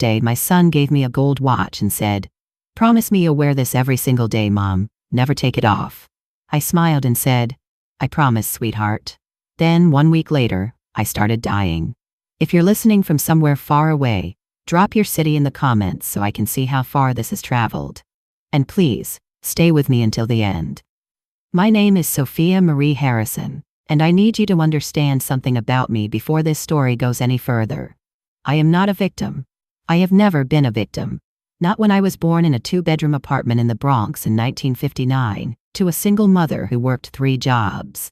birthday, my son gave me a gold watch and said, "Promise me you'll wear this every single day, Mom. Never take it off." I smiled and said, "I promise, sweetheart." Then 1 week later, I started dying. If you're listening from somewhere far away, drop your city in the comments so I can see how far this has traveled. And please, stay with me until the end. My name is Sophia Marie Harrison, and I need you to understand something about me before this story goes any further. I am not a victim. I have never been a victim. Not when I was born in a 2-bedroom apartment in the Bronx in 1959, to a single mother who worked 3 jobs.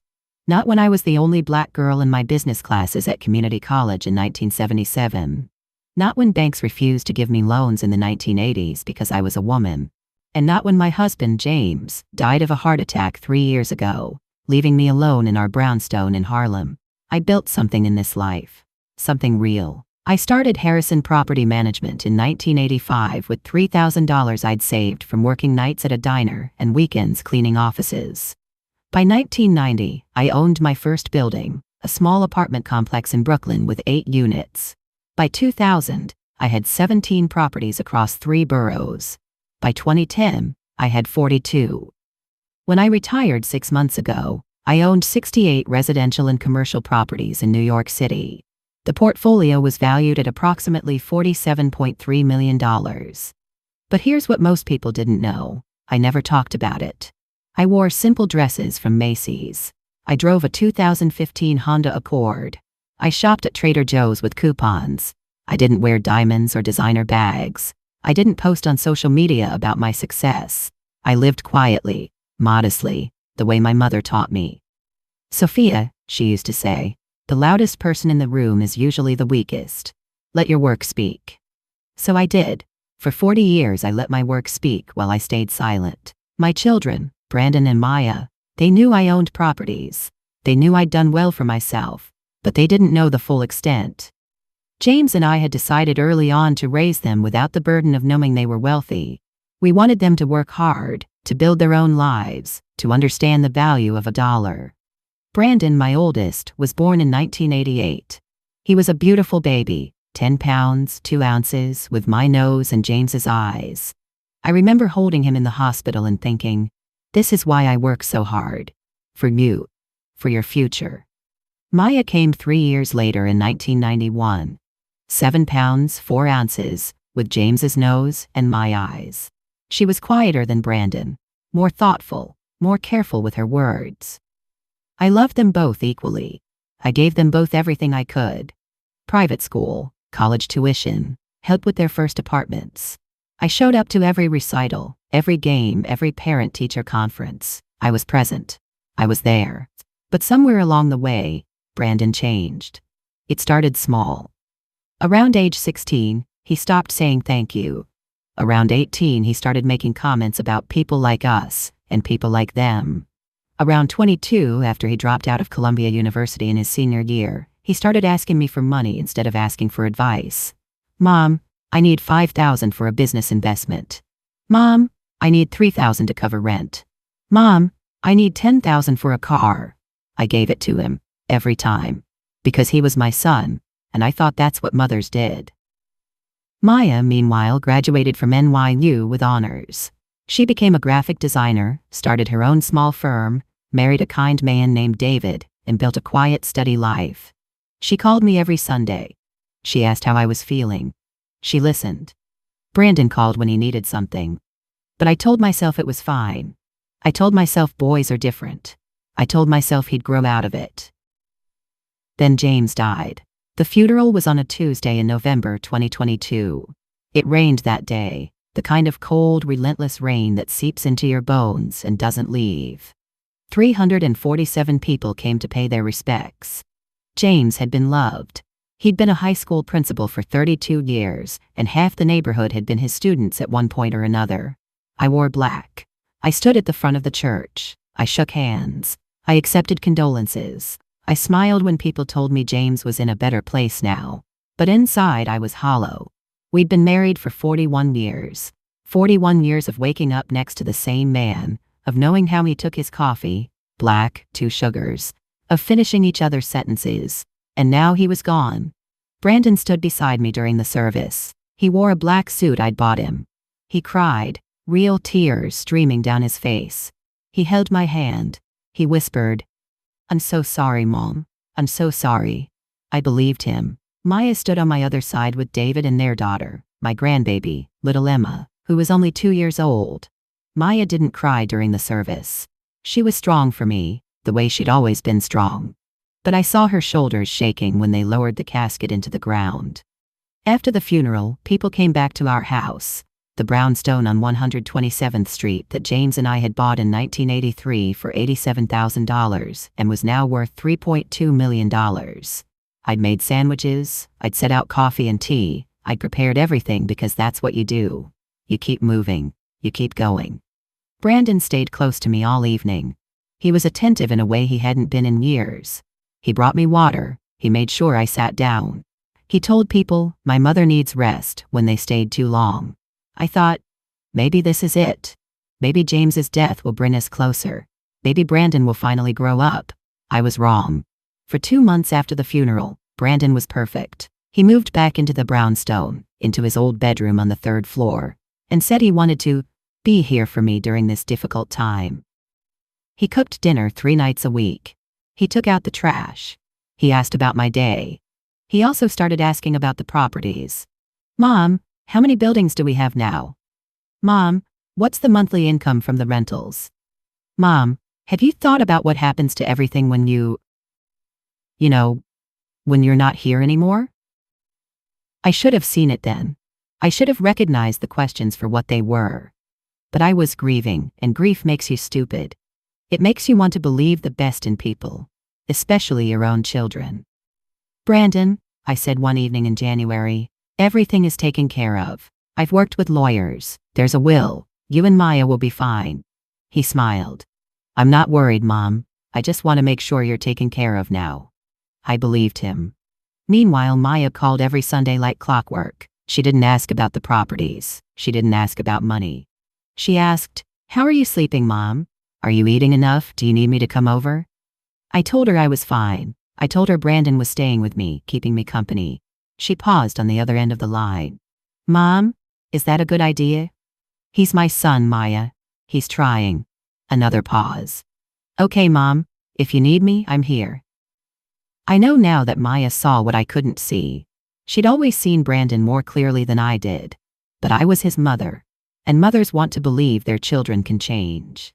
Not when I was the only black girl in my business classes at community college in 1977. Not when banks refused to give me loans in the 1980s because I was a woman. And not when my husband, James, died of a heart attack 3 years ago, leaving me alone in our brownstone in Harlem. I built something in this life. Something real. I started Harrison Property Management in 1985 with $3,000 I'd saved from working nights at a diner and weekends cleaning offices. By 1990, I owned my first building, a small apartment complex in Brooklyn with 8 units. By 2000, I had 17 properties across 3 boroughs. By 2010, I had 42. When I retired 6 months ago, I owned 68 residential and commercial properties in New York City. The portfolio was valued at approximately $47.3 million. But here's what most people didn't know. I never talked about it. I wore simple dresses from Macy's. I drove a 2015 Honda Accord. I shopped at Trader Joe's with coupons. I didn't wear diamonds or designer bags. I didn't post on social media about my success. I lived quietly, modestly, the way my mother taught me. "Sophia," she used to say, "the loudest person in the room is usually the weakest. Let your work speak." So I did. For 40 years I let my work speak while I stayed silent. My children, Brandon and Maya, they knew I owned properties. They knew I'd done well for myself, but they didn't know the full extent. James and I had decided early on to raise them without the burden of knowing they were wealthy. We wanted them to work hard, to build their own lives, to understand the value of a dollar. Brandon, my oldest, was born in 1988. He was a beautiful baby, 10 pounds, 2 ounces, with my nose and James's eyes. I remember holding him in the hospital and thinking, this is why I work so hard. For you. For your future. Maya came 3 years later in 1991. 7 pounds, 4 ounces, with James's nose and my eyes. She was quieter than Brandon, more thoughtful, more careful with her words. I loved them both equally. I gave them both everything I could. Private school, college tuition, help with their first apartments. I showed up to every recital, every game, every parent-teacher conference. I was present. I was there. But somewhere along the way, Brandon changed. It started small. Around age 16, he stopped saying thank you. Around 18, he started making comments about people like us and people like them. Around 22, after he dropped out of Columbia University in his senior year, he started asking me for money instead of asking for advice. "Mom, I need $5,000 for a business investment. Mom, I need $3,000 to cover rent. Mom, I need $10,000 for a car." I gave it to him, every time. Because he was my son, and I thought that's what mothers did. Maya, meanwhile, graduated from NYU with honors. She became a graphic designer, started her own small firm, married a kind man named David, and built a quiet, steady life. She called me every Sunday. She asked how I was feeling. She listened. Brandon called when he needed something. But I told myself it was fine. I told myself boys are different. I told myself he'd grow out of it. Then James died. The funeral was on a Tuesday in November 2022. It rained that day, the kind of cold, relentless rain that seeps into your bones and doesn't leave. 347 people came to pay their respects. James had been loved. He'd been a high school principal for 32 years, and half the neighborhood had been his students at one point or another. I wore black. I stood at the front of the church. I shook hands. I accepted condolences. I smiled when people told me James was in a better place now. But inside I was hollow. We'd been married for 41 years. 41 years of waking up next to the same man, of knowing how he took his coffee, black, 2 sugars, of finishing each other's sentences. And now he was gone. Brandon stood beside me during the service. He wore a black suit I'd bought him. He cried, real tears streaming down his face. He held my hand. He whispered, "I'm so sorry, Mom. I'm so sorry." I believed him. Maya stood on my other side with David and their daughter, my grandbaby, little Emma, who was only 2 years old. Maya didn't cry during the service. She was strong for me, the way she'd always been strong. But I saw her shoulders shaking when they lowered the casket into the ground. After the funeral, people came back to our house, the brownstone on 127th Street that James and I had bought in 1983 for $87,000 and was now worth $3.2 million. I'd made sandwiches, I'd set out coffee and tea, I'd prepared everything because that's what you do. You keep moving, you keep going. Brandon stayed close to me all evening. He was attentive in a way he hadn't been in years. He brought me water, he made sure I sat down. He told people, my mother needs rest, when they stayed too long. I thought, maybe this is it. Maybe James's death will bring us closer. Maybe Brandon will finally grow up. I was wrong. For 2 months after the funeral, Brandon was perfect. He moved back into the brownstone, into his old bedroom on the 3rd floor, and said he wanted to be here for me during this difficult time. He cooked dinner 3 nights a week. He took out the trash. He asked about my day. He also started asking about the properties. Mom, how many buildings do we have now? Mom, what's the monthly income from the rentals? Mom, have you thought about what happens to everything when when you're not here anymore? I should have seen it then. I should have recognized the questions for what they were. But I was grieving, and grief makes you stupid. It makes you want to believe the best in people, especially your own children. Brandon, I said one evening in January, everything is taken care of. I've worked with lawyers. There's a will. You and Maya will be fine. He smiled. I'm not worried, Mom. I just want to make sure you're taken care of now. I believed him. Meanwhile, Maya called every Sunday like clockwork. She didn't ask about the properties. She didn't ask about money. She asked, "How are you sleeping, Mom? Are you eating enough? Do you need me to come over?" I told her I was fine. I told her Brandon was staying with me, keeping me company. She paused on the other end of the line. Mom, is that a good idea? He's my son, Maya. He's trying. Another pause. Okay, Mom, if you need me, I'm here. I know now that Maya saw what I couldn't see. She'd always seen Brandon more clearly than I did. But I was his mother. And mothers want to believe their children can change.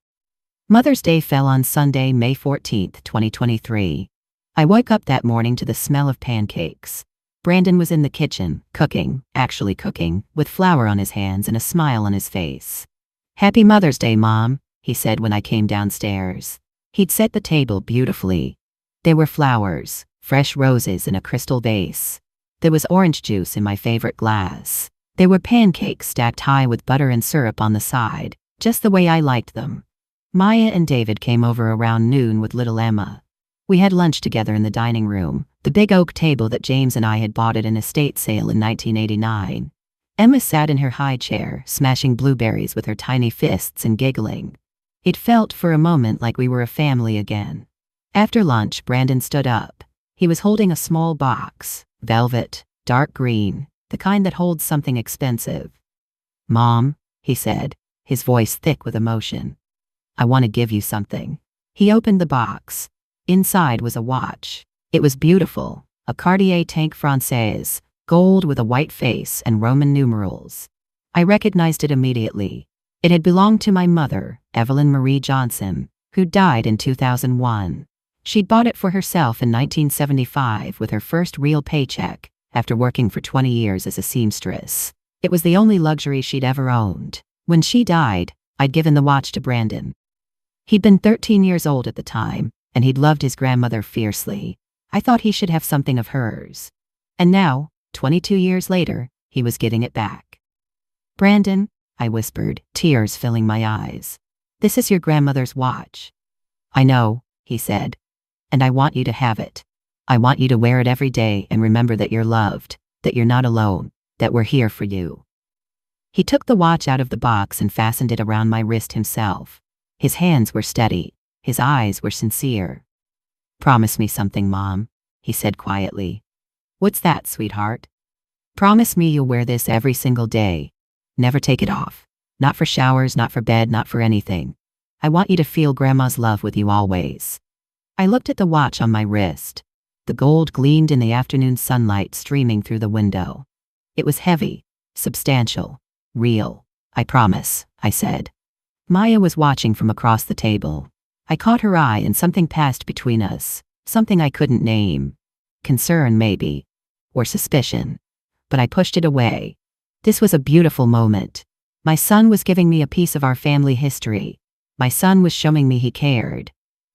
Mother's Day fell on Sunday, May 14th, 2023. I woke up that morning to the smell of pancakes. Brandon was in the kitchen, actually cooking, with flour on his hands and a smile on his face. Happy Mother's Day, Mom, he said when I came downstairs. He'd set the table beautifully. There were flowers, fresh roses in a crystal vase. There was orange juice in my favorite glass. There were pancakes stacked high with butter and syrup on the side, just the way I liked them. Maya and David came over around noon with little Emma. We had lunch together in the dining room, the big oak table that James and I had bought at an estate sale in 1989. Emma sat in her high chair, smashing blueberries with her tiny fists and giggling. It felt for a moment like we were a family again. After lunch, Brandon stood up. He was holding a small box, velvet, dark green, the kind that holds something expensive. Mom, he said, his voice thick with emotion. I want to give you something. He opened the box. Inside was a watch. It was beautiful, a Cartier Tank Française, gold with a white face and Roman numerals. I recognized it immediately. It had belonged to my mother, Evelyn Marie Johnson, who died in 2001. She'd bought it for herself in 1975 with her first real paycheck, after working for 20 years as a seamstress. It was the only luxury she'd ever owned. When she died, I'd given the watch to Brandon. He'd been 13 years old at the time, and he'd loved his grandmother fiercely. I thought he should have something of hers. And now, 22 years later, he was getting it back. Brandon, I whispered, tears filling my eyes. This is your grandmother's watch. I know, he said. And I want you to have it. I want you to wear it every day and remember that you're loved, that you're not alone, that we're here for you. He took the watch out of the box and fastened it around my wrist himself. His hands were steady. His eyes were sincere. Promise me something, Mom, he said quietly. What's that, sweetheart? Promise me you'll wear this every single day. Never take it off. Not for showers, not for bed, not for anything. I want you to feel Grandma's love with you always. I looked at the watch on my wrist. The gold gleamed in the afternoon sunlight streaming through the window. It was heavy, substantial, real. I promise, I said. Maya was watching from across the table. I caught her eye and something passed between us, something I couldn't name. Concern, maybe. Or suspicion. But I pushed it away. This was a beautiful moment. My son was giving me a piece of our family history. My son was showing me he cared.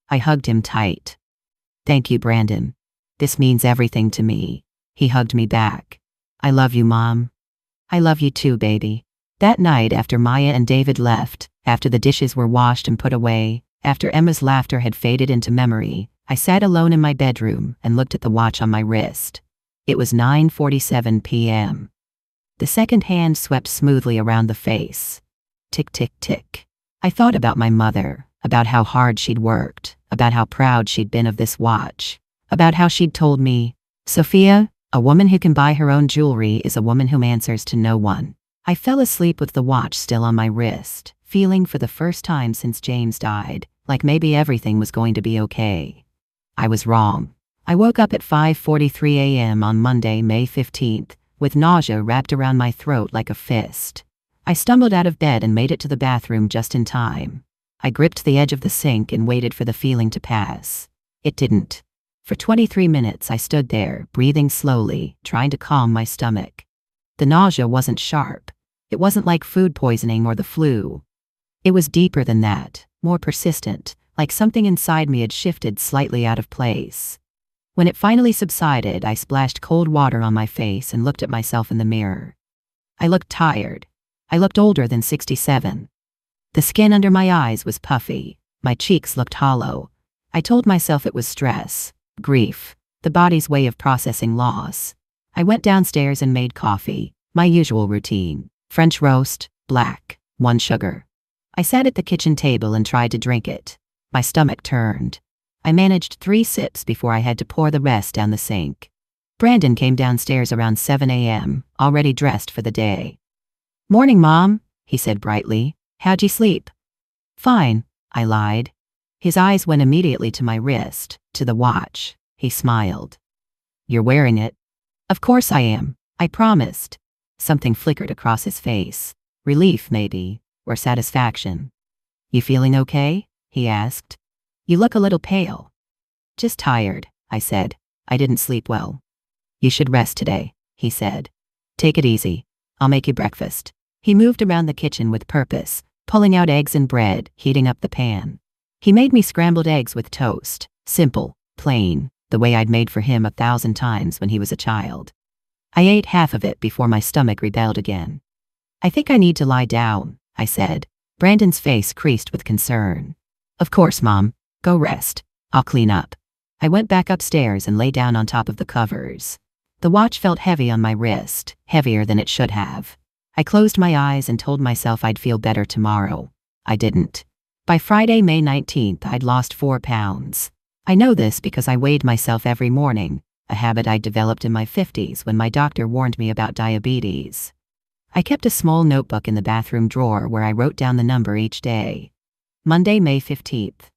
I hugged him tight. Thank you, Brandon. This means everything to me. He hugged me back. I love you, Mom. I love you too, baby. That night, after Maya and David left, after the dishes were washed and put away, after Emma's laughter had faded into memory, I sat alone in my bedroom and looked at the watch on my wrist. It was 9:47 p.m. The second hand swept smoothly around the face. Tick, tick, tick. I thought about my mother, about how hard she'd worked, about how proud she'd been of this watch, about how she'd told me, Sophia, a woman who can buy her own jewelry is a woman who answers to no one. I fell asleep with the watch still on my wrist, feeling for the first time since James died, like maybe everything was going to be okay. I was wrong. I woke up at 5:43 a.m. on Monday, May 15th, with nausea wrapped around my throat like a fist. I stumbled out of bed and made it to the bathroom just in time. I gripped the edge of the sink and waited for the feeling to pass. It didn't. For 23 minutes I stood there, breathing slowly, trying to calm my stomach. The nausea wasn't sharp. It wasn't like food poisoning or the flu. It was deeper than that, more persistent, like something inside me had shifted slightly out of place. When it finally subsided, I splashed cold water on my face and looked at myself in the mirror. I looked tired. I looked older than 67. The skin under my eyes was puffy. My cheeks looked hollow. I told myself it was stress, grief, the body's way of processing loss. I went downstairs and made coffee, my usual routine. French roast, black, 1 sugar. I sat at the kitchen table and tried to drink it. My stomach turned. I managed 3 sips before I had to pour the rest down the sink. Brandon came downstairs around 7 a.m., already dressed for the day. Morning, Mom, he said brightly. How'd you sleep? Fine, I lied. His eyes went immediately to my wrist, to the watch. He smiled. You're wearing it? Of course I am, I promised. Something flickered across his face. Relief, maybe, or satisfaction. You feeling okay? He asked. You look a little pale. Just tired, I said. I didn't sleep well. You should rest today, he said. Take it easy. I'll make you breakfast. He moved around the kitchen with purpose, pulling out eggs and bread, heating up the pan. He made me scrambled eggs with toast, simple, plain, the way I'd made for him 1,000 times when he was a child. I ate half of it before my stomach rebelled again. I think I need to lie down, I said. Brandon's face creased with concern. Of course, Mom. Go rest. I'll clean up. I went back upstairs and lay down on top of the covers. The watch felt heavy on my wrist, heavier than it should have. I closed my eyes and told myself I'd feel better tomorrow. I didn't. By Friday, May 19th, I'd lost 4 pounds. I know this because I weighed myself every morning, a habit I developed in my 50s when my doctor warned me about diabetes. I kept a small notebook in the bathroom drawer where I wrote down the number each day. Monday, May 15th.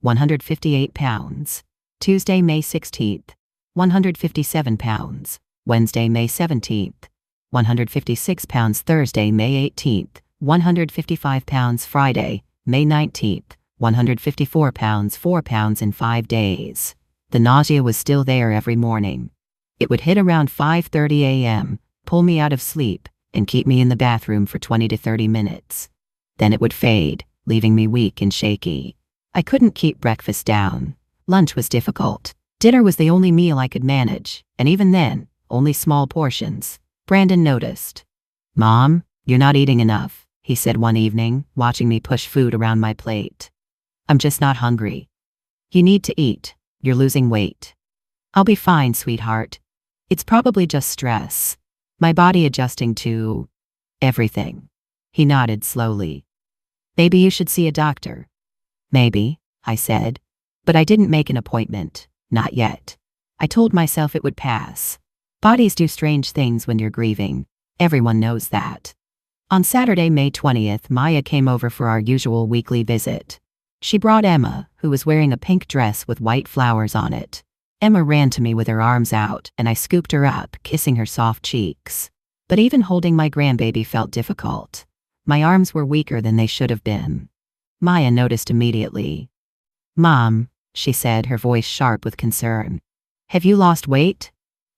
158 pounds. Tuesday, May 16th. 157 pounds. Wednesday, May 17th. 156 pounds. Thursday, May 18th. 155 pounds. Friday, May 19th. 154 pounds. 4 pounds in 5 days. The nausea was still there every morning. It would hit around 5:30 a.m., pull me out of sleep, and keep me in the bathroom for 20 to 30 minutes. Then it would fade, leaving me weak and shaky. I couldn't keep breakfast down. Lunch was difficult. Dinner was the only meal I could manage, and even then, only small portions. Brandon noticed. Mom, you're not eating enough, he said one evening, watching me push food around my plate. I'm just not hungry. You need to eat. You're losing weight. I'll be fine, sweetheart. It's probably just stress. My body adjusting to everything. He nodded slowly. Maybe you should see a doctor. Maybe, I said. But I didn't make an appointment. Not yet. I told myself it would pass. Bodies do strange things when you're grieving. Everyone knows that. On Saturday, May 20th, Maya came over for our usual weekly visit. She brought Emma, who was wearing a pink dress with white flowers on it. Emma ran to me with her arms out, and I scooped her up, kissing her soft cheeks. But even holding my grandbaby felt difficult. My arms were weaker than they should have been. Maya noticed immediately. "Mom," she said, her voice sharp with concern. "Have you lost weight?"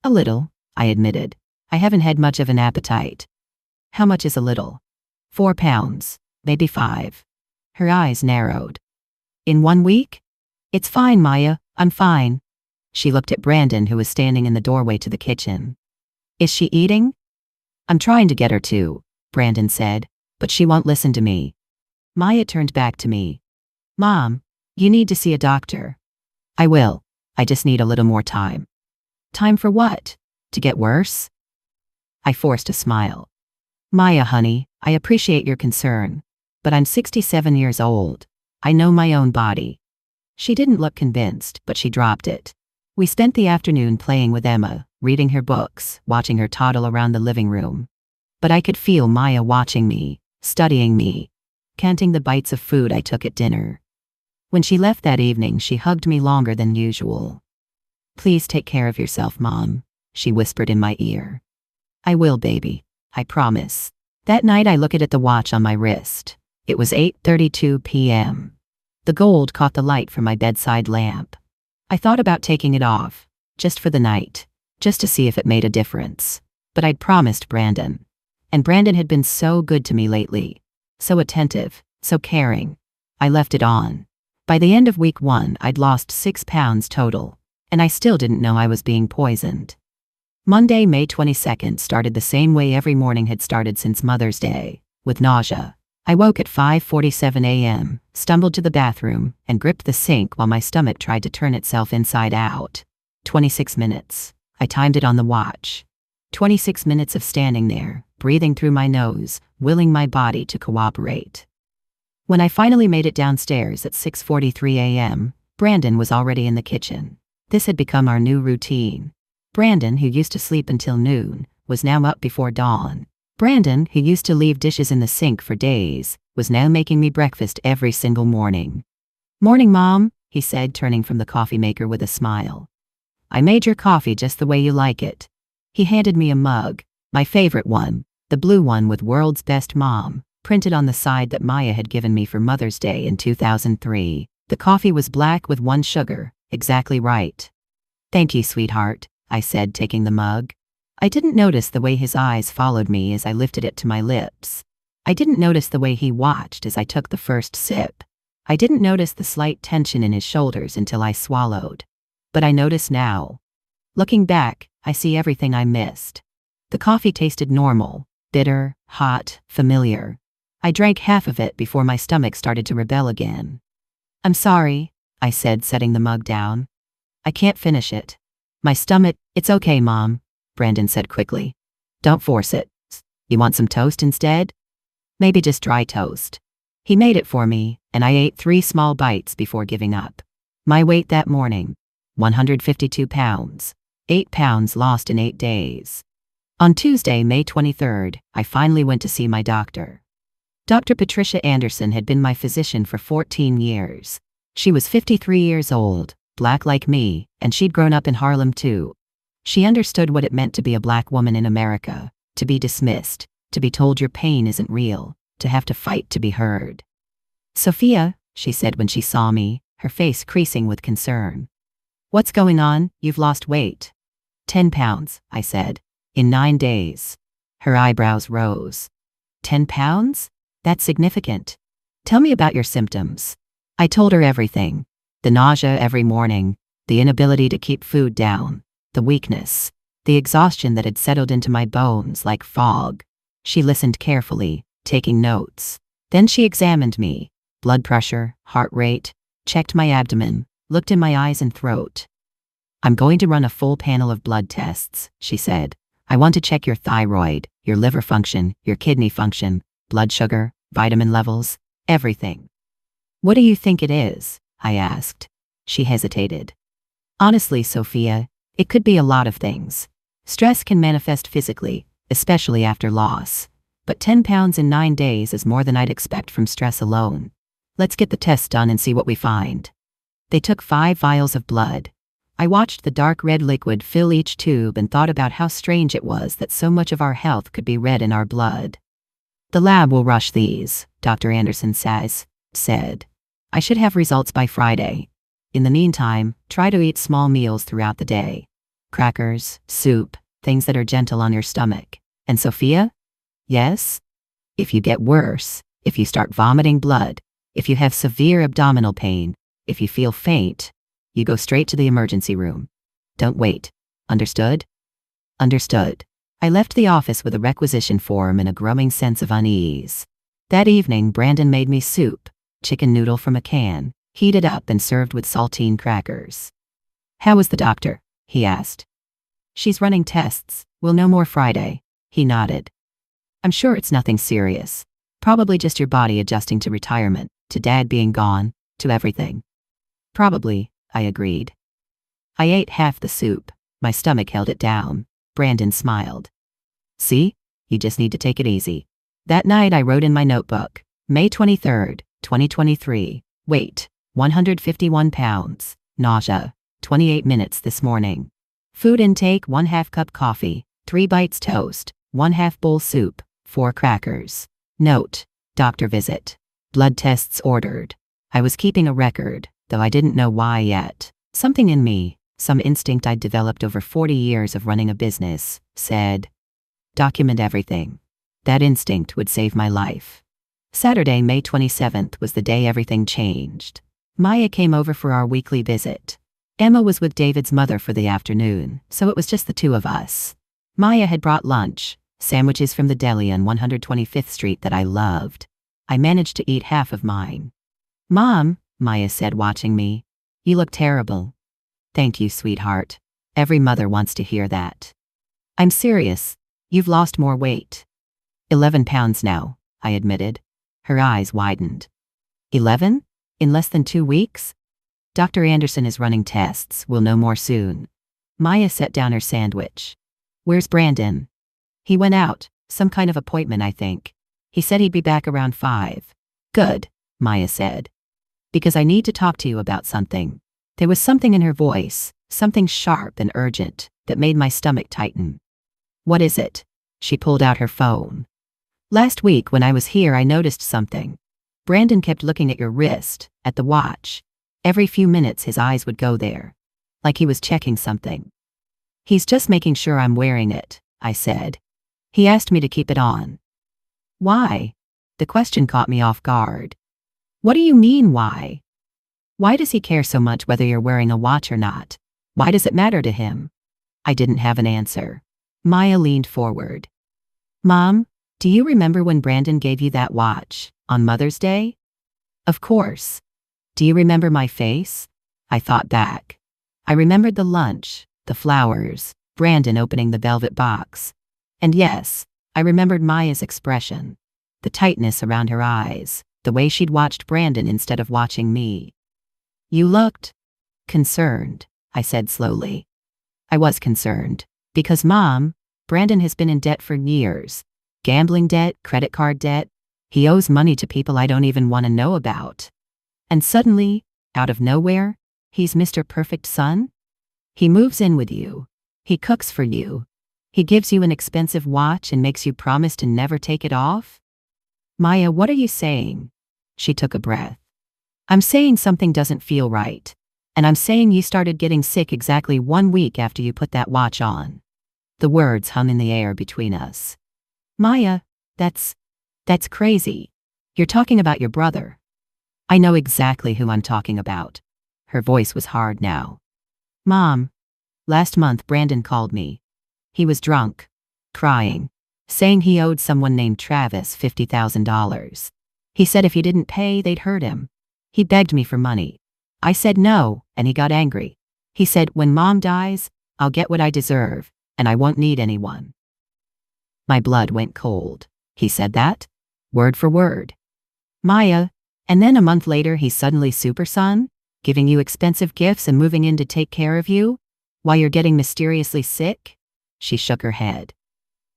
"A little," I admitted. "I haven't had much of an appetite." "How much is a little?" 4 pounds, maybe 5. Her eyes narrowed. "In 1 week?" "It's fine, Maya, I'm fine." She looked at Brandon, who was standing in the doorway to the kitchen. "Is she eating?" "I'm trying to get her to," Brandon said, "but she won't listen to me." Maya turned back to me. "Mom, you need to see a doctor." "I will. I just need a little more time." "Time for what? To get worse?" I forced a smile. "Maya, honey, I appreciate your concern, but I'm 67 years old. I know my own body." She didn't look convinced, but she dropped it. We spent the afternoon playing with Emma, reading her books, watching her toddle around the living room. But I could feel Maya watching me, studying me, counting the bites of food I took at dinner. When she left that evening, she hugged me longer than usual. "Please take care of yourself, Mom," she whispered in my ear. "I will, baby. I promise." That night I looked at the watch on my wrist. It was 8:32 p.m. The gold caught the light from my bedside lamp. I thought about taking it off, just for the night, just to see if it made a difference. But I'd promised Brandon. And Brandon had been so good to me lately. So attentive, so caring. I left it on. By the end of week 1, I'd lost 6 pounds total. And I still didn't know I was being poisoned. Monday, May 22nd started the same way every morning had started since Mother's Day, with nausea. I woke at 5:47 a.m., stumbled to the bathroom, and gripped the sink while my stomach tried to turn itself inside out. 26 minutes. I timed it on the watch. 26 minutes of standing there, breathing through my nose, willing my body to cooperate. When I finally made it downstairs at 6:43 a.m., Brandon was already in the kitchen. This had become our new routine. Brandon, who used to sleep until noon, was now up before dawn. Brandon, who used to leave dishes in the sink for days, was now making me breakfast every single morning. "Morning, Mom," he said, turning from the coffee maker with a smile. "I made your coffee just the way you like it." He handed me a mug, my favorite one, the blue one with "World's Best Mom" printed on the side that Maya had given me for Mother's Day in 2003. The coffee was black with 1 sugar, exactly right. "Thank you, sweetheart," I said, taking the mug. I didn't notice the way his eyes followed me as I lifted it to my lips. I didn't notice the way he watched as I took the first sip. I didn't notice the slight tension in his shoulders until I swallowed. But I notice now. Looking back, I see everything I missed. The coffee tasted normal, bitter, hot, familiar. I drank half of it before my stomach started to rebel again. "I'm sorry," I said, setting the mug down. "I can't finish it. My stomach." "It's okay, Mom," Brandon said quickly. "Don't force it. You want some toast instead?" "Maybe just dry toast." He made it for me, and I ate 3 small bites before giving up. My weight that morning, 152 pounds. 8 pounds lost in 8 days. On Tuesday, May 23rd, I finally went to see my doctor. Dr. Patricia Anderson had been my physician for 14 years. She was 53 years old, black like me, and she'd grown up in Harlem too. She understood what it meant to be a black woman in America, to be dismissed, to be told your pain isn't real, to have to fight to be heard. "Sophia," she said when she saw me, her face creasing with concern. "What's going on? You've lost weight." 10 pounds, I said. "In 9 days." Her eyebrows rose. 10 pounds? That's significant. "Tell me about your symptoms." I told her everything. The nausea every morning, the inability to keep food down, the weakness, the exhaustion that had settled into my bones like fog. She listened carefully, taking notes. Then she examined me. Blood pressure, heart rate, checked my abdomen, looked in my eyes and throat. "I'm going to run a full panel of blood tests," she said. "I want to check your thyroid, your liver function, your kidney function, blood sugar, vitamin levels, everything." "What do you think it is?" I asked. She hesitated. "Honestly, Sophia, it could be a lot of things. Stress can manifest physically, especially after loss. But 10 pounds in 9 days is more than I'd expect from stress alone. Let's get the test done and see what we find. They took 5 vials of blood. I watched the dark red liquid fill each tube and thought about how strange it was that so much of our health could be red in our blood. The lab will rush these, Dr. Anderson said. I should have results by Friday. In the meantime, try to eat small meals throughout the day. Crackers, soup, things that are gentle on your stomach. And Sophia? Yes? If you get worse, if you start vomiting blood, if you have severe abdominal pain, if you feel faint, you go straight to the emergency room. Don't wait. Understood? Understood. I left the office with a requisition form and a growing sense of unease. That evening, Brandon made me soup, chicken noodle from a can, heated up and served with saltine crackers. How was the doctor? He asked. She's running tests. We'll know more Friday. He nodded. I'm sure it's nothing serious. Probably just your body adjusting to retirement, to Dad being gone, to everything. Probably, I agreed. I ate half the soup. My stomach held it down. Brandon smiled. See? You just need to take it easy. That night I wrote in my notebook, May 23rd, 2023. Weight, 151 pounds. Nausea, 28 minutes this morning. Food intake 1/2 cup coffee, 3 bites toast, 1/2 bowl soup, 4 crackers. Note, doctor visit. Blood tests ordered. I was keeping a record, though I didn't know why yet. Something in me, some instinct I'd developed over 40 years of running a business, said, document everything. That instinct would save my life. Saturday, May 27th was the day everything changed. Maya came over for our weekly visit. Emma was with David's mother for the afternoon, so it was just the two of us. Maya had brought lunch, sandwiches from the deli on 125th Street that I loved. I managed to eat half of mine. Mom, Maya said, watching me, you look terrible. Thank you, sweetheart. Every mother wants to hear that. I'm serious. You've lost more weight. 11 pounds now, I admitted. Her eyes widened. 11? In less than 2 weeks? Dr. Anderson is running tests. We'll know more soon. Maya set down her sandwich. Where's Brandon? He went out. Some kind of appointment, I think. He said he'd be back around 5. Good, Maya said. Because I need to talk to you about something. There was something in her voice, something sharp and urgent, that made my stomach tighten. What is it? She pulled out her phone. Last week when I was here I noticed something. Brandon kept looking at your wrist, at the watch. Every few minutes his eyes would go there. Like he was checking something. He's just making sure I'm wearing it, I said. He asked me to keep it on. Why? The question caught me off guard. What do you mean, why? Why does he care so much whether you're wearing a watch or not? Why does it matter to him? I didn't have an answer. Maya leaned forward. Mom, do you remember when Brandon gave you that watch, on Mother's Day? Of course. Do you remember my face? I thought back. I remembered the lunch, the flowers, Brandon opening the velvet box. And yes, I remembered Maya's expression. The tightness around her eyes, the way she'd watched Brandon instead of watching me. You looked concerned, I said slowly. I was concerned. Because Mom, Brandon has been in debt for years. Gambling debt, credit card debt. He owes money to people I don't even want to know about. And suddenly, out of nowhere, he's Mr. Perfect Son? He moves in with you. He cooks for you. He gives you an expensive watch and makes you promise to never take it off? Maya, what are you saying? She took a breath. I'm saying something doesn't feel right. And I'm saying you started getting sick exactly 1 week after you put that watch on. The words hung in the air between us. Maya, that's crazy. You're talking about your brother. I know exactly who I'm talking about. Her voice was hard now. Mom, last month Brandon called me. He was drunk, crying, saying he owed someone named Travis $50,000. He said if he didn't pay, they'd hurt him. He begged me for money. I said no, and he got angry. He said, when Mom dies, I'll get what I deserve, and I won't need anyone. My blood went cold. He said that? Word for word. Maya, and then a month later he's suddenly Super Son, giving you expensive gifts and moving in to take care of you, while you're getting mysteriously sick? She shook her head.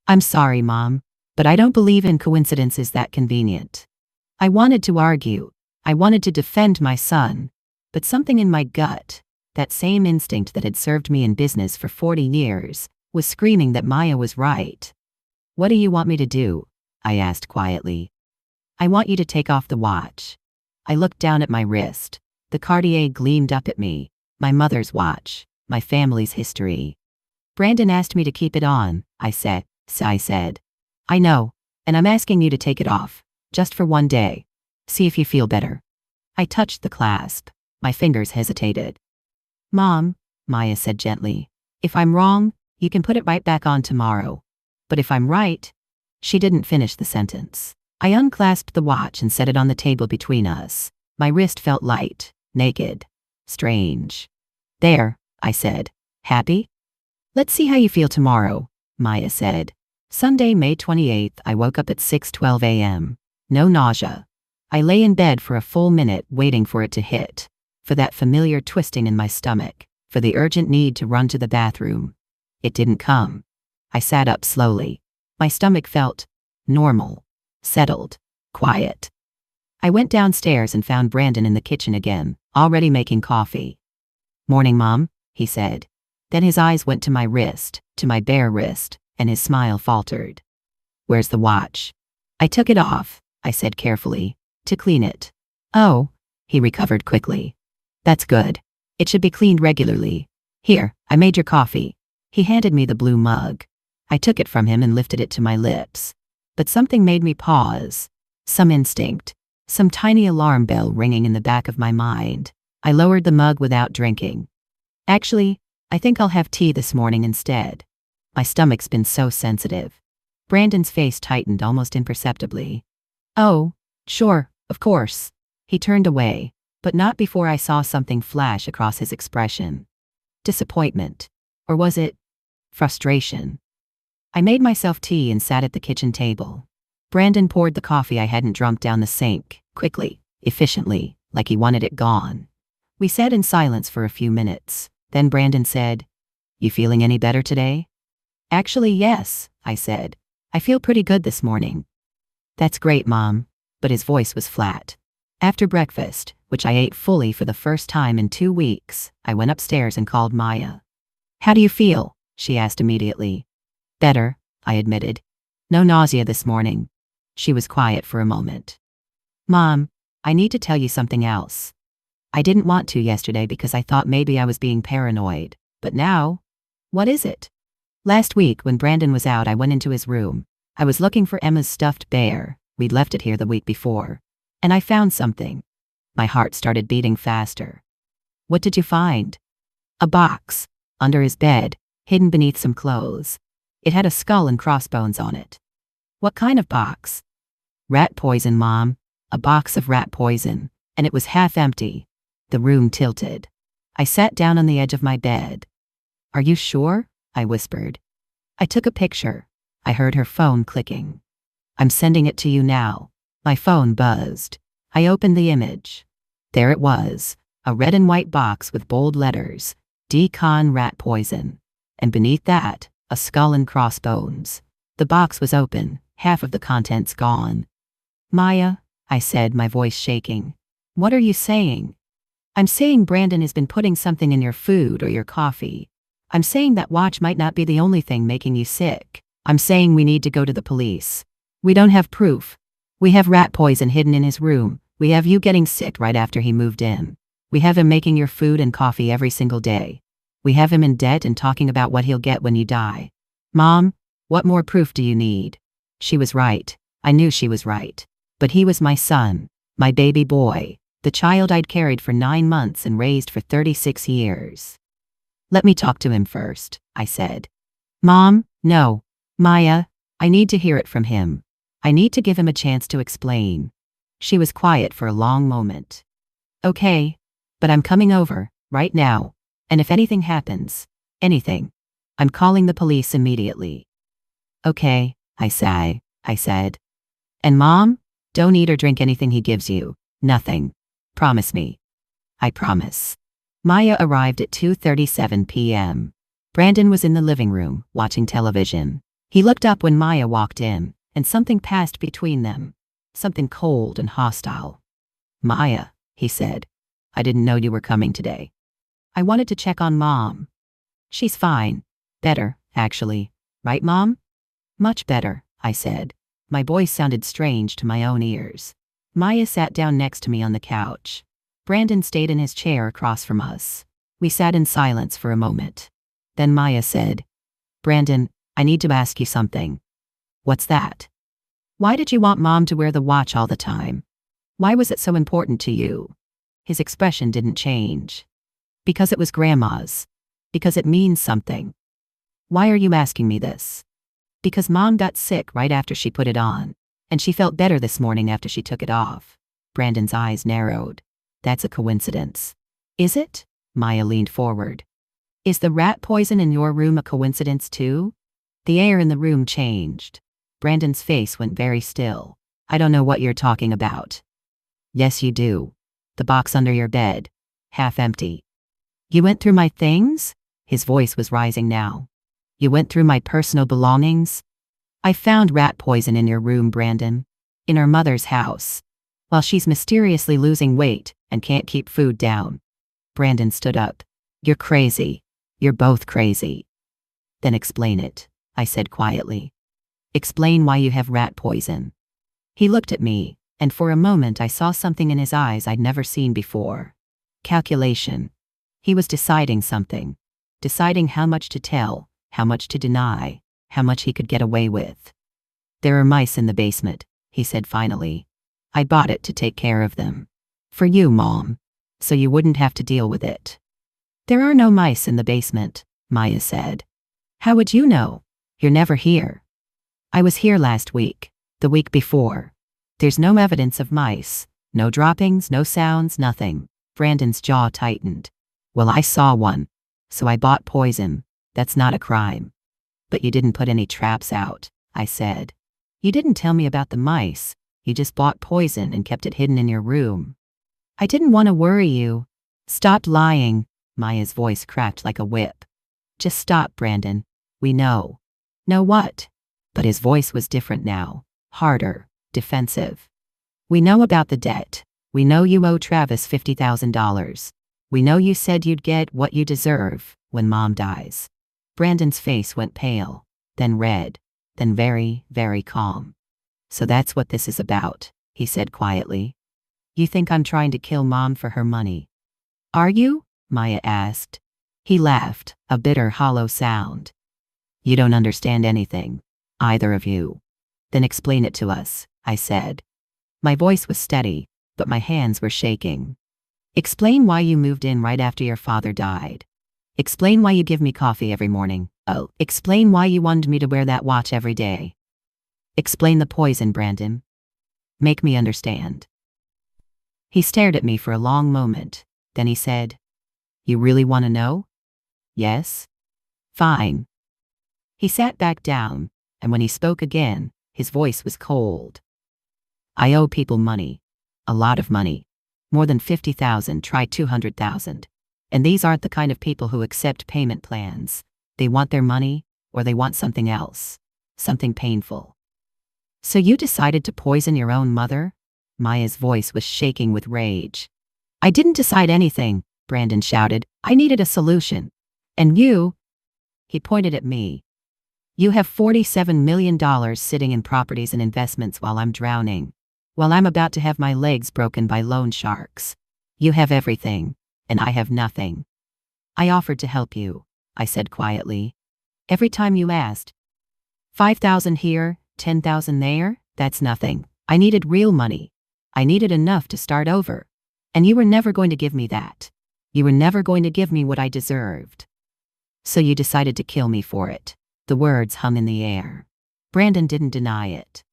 I'm sorry, Mom, but I don't believe in coincidences that convenient. I wanted to argue. I wanted to defend my son. But something in my gut, that same instinct that had served me in business for 40 years, was screaming that Maya was right. What do you want me to do? I asked quietly. I want you to take off the watch. I looked down at my wrist. The Cartier gleamed up at me. My mother's watch. My family's history. Brandon asked me to keep it on, I said. I know, and I'm asking you to take it off, just for one day. See if you feel better. I touched the clasp. My fingers hesitated. Mom, Maya said gently, if I'm wrong, you can put it right back on tomorrow. But if I'm right... She didn't finish the sentence. I unclasped the watch and set it on the table between us. My wrist felt light, naked, strange. There, I said. Happy? Let's see how you feel tomorrow, Maya said. Sunday, May 28th, I woke up at 6:12 a.m. No nausea. I lay in bed for a full minute waiting for it to hit, for that familiar twisting in my stomach, for the urgent need to run to the bathroom. It didn't come. I sat up slowly. My stomach felt normal, settled, quiet. I went downstairs and found Brandon in the kitchen again, already making coffee. Morning, Mom, he said. Then his eyes went to my wrist, to my bare wrist, and his smile faltered. Where's the watch? I took it off, I said carefully, to clean it. Oh, he recovered quickly. That's good. It should be cleaned regularly. Here, I made your coffee. He handed me the blue mug. I took it from him and lifted it to my lips. But something made me pause. Some instinct. Some tiny alarm bell ringing in the back of my mind. I lowered the mug without drinking. Actually, I think I'll have tea this morning instead. My stomach's been so sensitive. Brandon's face tightened almost imperceptibly. Oh, sure, of course. He turned away, but not before I saw something flash across his expression. Disappointment. Or was it frustration? I made myself tea and sat at the kitchen table. Brandon poured the coffee I hadn't drunk down the sink, quickly, efficiently, like he wanted it gone. We sat in silence for a few minutes. Then Brandon said, You feeling any better today? Actually, yes, I said. I feel pretty good this morning. That's great, Mom. But his voice was flat. After breakfast, which I ate fully for the first time in 2 weeks, I went upstairs and called Maya. How do you feel? She asked immediately. Better, I admitted. No nausea this morning. She was quiet for a moment. Mom, I need to tell you something else. I didn't want to yesterday because I thought maybe I was being paranoid. But now? What is it? Last week when Brandon was out, I went into his room. I was looking for Emma's stuffed bear. We'd left it here the week before. And I found something. My heart started beating faster. What did you find? A box. Under his bed, hidden beneath some clothes. It had a skull and crossbones on it. What kind of box? Rat poison, Mom. A box of rat poison. And it was half empty. The room tilted. I sat down on the edge of my bed. Are you sure? I whispered. I took a picture. I heard her phone clicking. I'm sending it to you now. My phone buzzed. I opened the image. There it was, a red and white box with bold letters, Decon rat poison. And beneath that, a skull and crossbones. The box was open, half of the contents gone. Maya, I said, my voice shaking. What are you saying? I'm saying Brandon has been putting something in your food or your coffee. I'm saying that watch might not be the only thing making you sick. I'm saying we need to go to the police. We don't have proof. We have rat poison hidden in his room. We have you getting sick right after he moved in. We have him making your food and coffee every single day. We have him in debt and talking about what he'll get when you die. Mom, what more proof do you need? She was right. I knew she was right. But he was my son, my baby boy, the child I'd carried for 9 months and raised for 36 years. Let me talk to him first, I said. Mom, no. Maya, I need to hear it from him. I need to give him a chance to explain. She was quiet for a long moment. Okay, but I'm coming over, right now. And if anything happens, anything, I'm calling the police immediately. Okay, I said. And Mom, don't eat or drink anything he gives you. Nothing. Promise me. I promise. Maya arrived at 2:37 p.m. Brandon was in the living room, watching television. He looked up when Maya walked in, and something passed between them. Something cold and hostile. "Maya," he said, "I didn't know you were coming today. I wanted to check on Mom." "She's fine. Better, actually. Right, Mom?" "Much better," I said. My voice sounded strange to my own ears. Maya sat down next to me on the couch. Brandon stayed in his chair across from us. We sat in silence for a moment. Then Maya said, "Brandon, I need to ask you something." "What's that?" "Why did you want Mom to wear the watch all the time? Why was it so important to you?" His expression didn't change. "Because it was Grandma's. Because it means something." "Why are you asking me this?" "Because Mom got sick right after she put it on, and she felt better this morning after she took it off." Brandon's eyes narrowed. "That's a coincidence." "Is it?" Maya leaned forward. "Is the rat poison in your room a coincidence too?" The air in the room changed. Brandon's face went very still. "I don't know what you're talking about." "Yes, you do. The box under your bed. Half empty." "You went through my things?" His voice was rising now. "You went through my personal belongings?" "I found rat poison in your room, Brandon. In her mother's house. While she's mysteriously losing weight and can't keep food down." Brandon stood up. "You're crazy. You're both crazy." "Then explain it," I said quietly. "Explain why you have rat poison." He looked at me, and for a moment I saw something in his eyes I'd never seen before. Calculation. He was deciding something. Deciding how much to tell, how much to deny, how much he could get away with. "There are mice in the basement," he said finally. "I bought it to take care of them. For you, Mom. So you wouldn't have to deal with it." "There are no mice in the basement," Maya said. "How would you know? You're never here." "I was here last week. The week before. There's no evidence of mice. No droppings, no sounds, nothing." Brandon's jaw tightened. "Well, I saw one. So I bought poison. That's not a crime." "But you didn't put any traps out," I said. "You didn't tell me about the mice. You just bought poison and kept it hidden in your room." "I didn't want to worry you." "Stop lying." Maya's voice cracked like a whip. "Just stop, Brandon. We know." "Know what?" But his voice was different now. Harder. Defensive. "We know about the debt. We know you owe Travis $50,000. We know you said you'd get what you deserve when Mom dies." Brandon's face went pale, then red, then very, very calm. "So that's what this is about," he said quietly. "You think I'm trying to kill Mom for her money?" "Are you?" Maya asked. He laughed, a bitter, hollow sound. "You don't understand anything. Either of you." "Then explain it to us," I said. My voice was steady, but my hands were shaking. "Explain why you moved in right after your father died. Explain why you give me coffee every morning. Oh, explain why you wanted me to wear that watch every day. Explain the poison, Brandon. Make me understand." He stared at me for a long moment. Then he said, "You really want to know?" "Yes." "Fine." He sat back down, and when he spoke again, his voice was cold. "I owe people money. A lot of money. More than 50,000, try 200,000. And these aren't the kind of people who accept payment plans. They want their money, or they want something else. Something painful." "So you decided to poison your own mother?" Maya's voice was shaking with rage. "I didn't decide anything," Brandon shouted. "I needed a solution. And you..." He pointed at me. "You have $47 million sitting in properties and investments while I'm drowning. While I'm about to have my legs broken by loan sharks. You have everything, and I have nothing. I offered to help you," I said quietly. "Every time you asked. 5,000 here, 10,000 there, that's nothing. I needed real money. I needed enough to start over. And you were never going to give me that. You were never going to give me what I deserved. So you decided to kill me for it." The words hung in the air. Brandon didn't deny it.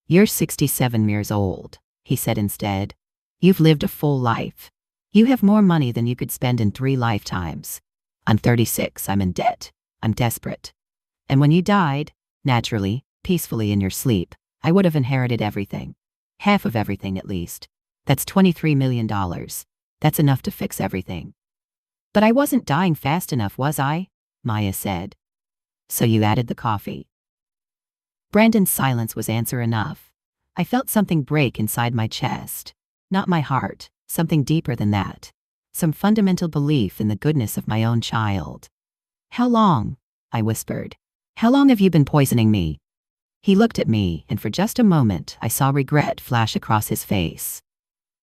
"You're 67 years old," he said instead. "You've lived a full life. You have more money than you could spend in 3 lifetimes. I'm 36, I'm in debt. I'm desperate. And when you died, naturally, peacefully in your sleep, I would have inherited everything. Half of everything at least. That's $23 million. That's enough to fix everything. But I wasn't dying fast enough, was I? Maya said. So you added the coffee. Brandon's silence was answer enough. I felt something break inside my chest. Not my heart, something deeper than that. Some fundamental belief in the goodness of my own child. How long? I whispered. How long have you been poisoning me? He looked at me, and for just a moment I saw regret flash across his face.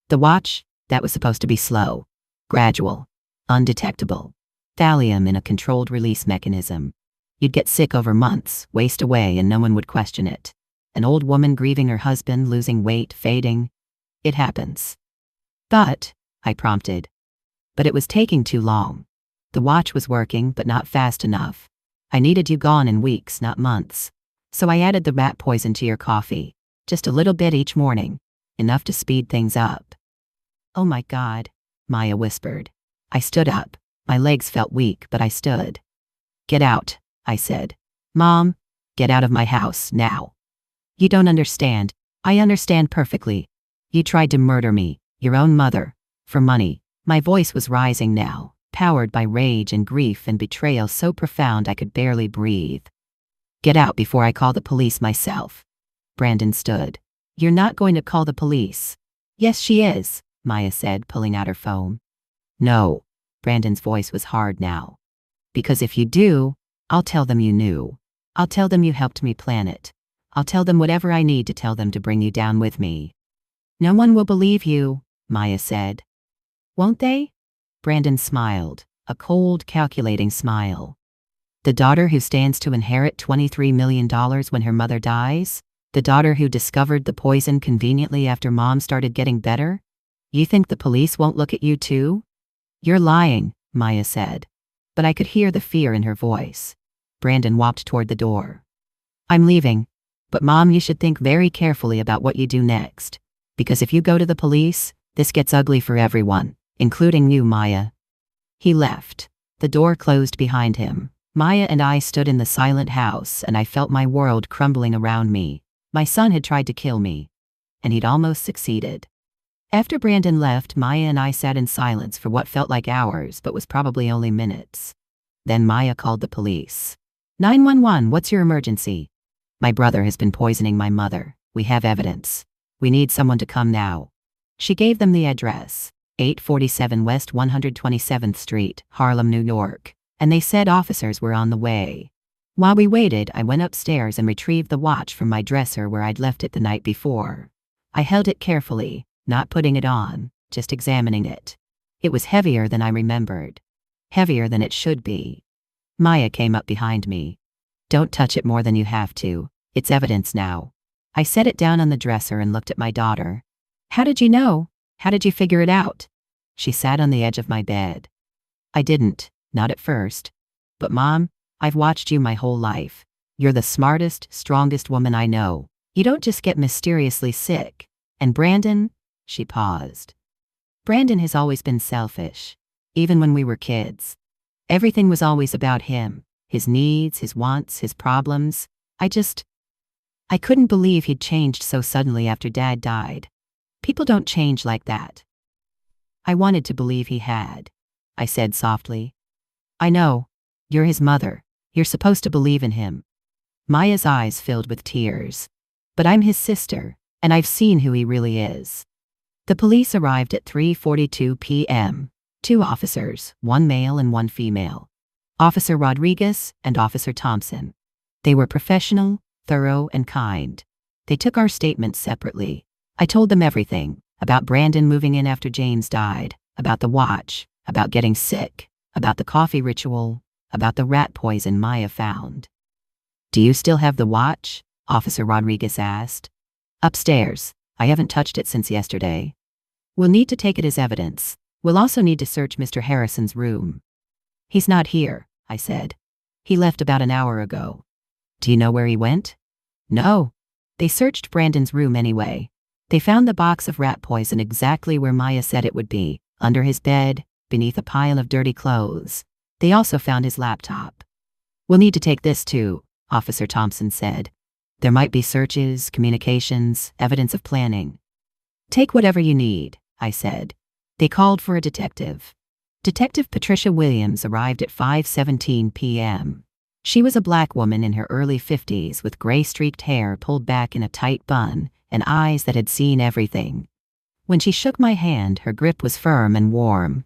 The watch, that was supposed to be slow, gradual, undetectable. Thallium in a controlled release mechanism. You'd get sick over months, waste away, and no one would question it. An old woman grieving her husband, losing weight, fading. It happens. But, I prompted. But it was taking too long. The watch was working, but not fast enough. I needed you gone in weeks, not months. So I added the rat poison to your coffee. Just a little bit each morning. Enough to speed things up. Oh my God, Maya whispered. I stood up. My legs felt weak, but I stood. Get out, I said. Mom, get out of my house, now. You don't understand. I understand perfectly. You tried to murder me, your own mother, for money. My voice was rising now, powered by rage and grief and betrayal so profound I could barely breathe. Get out before I call the police myself. Brandon stood. You're not going to call the police. Yes, she is, Maya said, pulling out her phone. No. Brandon's voice was hard now. Because if you do, I'll tell them you knew. I'll tell them you helped me plan it. I'll tell them whatever I need to tell them to bring you down with me. No one will believe you, Maya said. Won't they? Brandon smiled, a cold, calculating smile. The daughter who stands to inherit $23 million when her mother dies? The daughter who discovered the poison conveniently after Mom started getting better? You think the police won't look at you too? You're lying, Maya said. But I could hear the fear in her voice. Brandon walked toward the door. I'm leaving. But Mom, you should think very carefully about what you do next. Because if you go to the police, this gets ugly for everyone, including you, Maya. He left. The door closed behind him. Maya and I stood in the silent house, and I felt my world crumbling around me. My son had tried to kill me. And he'd almost succeeded. After Brandon left, Maya and I sat in silence for what felt like hours, but was probably only minutes. Then Maya called the police. 911, what's your emergency? My brother has been poisoning my mother. We have evidence. We need someone to come now. She gave them the address, 847 West 127th Street, Harlem, New York, and they said officers were on the way. While we waited, I went upstairs and retrieved the watch from my dresser where I'd left it the night before. I held it carefully, not putting it on, just examining it. It was heavier than I remembered. Heavier than it should be. Maya came up behind me. Don't touch it more than you have to. It's evidence now. I set it down on the dresser and looked at my daughter. How did you know? How did you figure it out? She sat on the edge of my bed. I didn't, not at first. But Mom, I've watched you my whole life. You're the smartest, strongest woman I know. You don't just get mysteriously sick. And Brandon? She paused. Brandon has always been selfish. Even when we were kids. Everything was always about him. His needs, his wants, his problems. I couldn't believe he'd changed so suddenly after Dad died. People don't change like that. I wanted to believe he had. I said softly. I know. You're his mother. You're supposed to believe in him. Maya's eyes filled with tears. But I'm his sister, and I've seen who he really is. The police arrived at 3:42 p.m. 2 officers, 1 male and 1 female. Officer Rodriguez and Officer Thompson. They were professional, thorough, and kind. They took our statements separately. I told them everything, about Brandon moving in after James died, about the watch, about getting sick, about the coffee ritual, about the rat poison Maya found. Do you still have the watch? Officer Rodriguez asked. Upstairs. I haven't touched it since yesterday. We'll need to take it as evidence. We'll also need to search Mr. Harrison's room. He's not here, I said. He left about an hour ago. Do you know where he went? No. They searched Brandon's room anyway. They found the box of rat poison exactly where Maya said it would be, under his bed, beneath a pile of dirty clothes. They also found his laptop. We'll need to take this too, Officer Thompson said. There might be searches, communications, evidence of planning. Take whatever you need, I said. They called for a detective. Detective Patricia Williams arrived at 5:17 p.m. She was a black woman in her early 50s with gray-streaked hair pulled back in a tight bun and eyes that had seen everything. When she shook my hand, her grip was firm and warm.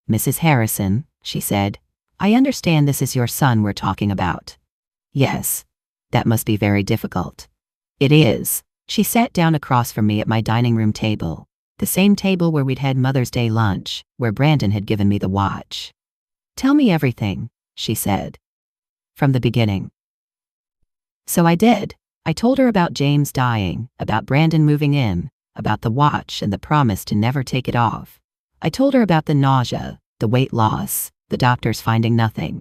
"Mrs. Harrison," she said, "I understand this is your son we're talking about." "Yes. That must be very difficult." "It is." She sat down across from me at my dining room table, the same table where we'd had Mother's Day lunch, where Brandon had given me the watch. "Tell me everything," she said. "From the beginning." So I did. I told her about James dying, about Brandon moving in, about the watch and the promise to never take it off. I told her about the nausea, the weight loss, the doctors finding nothing.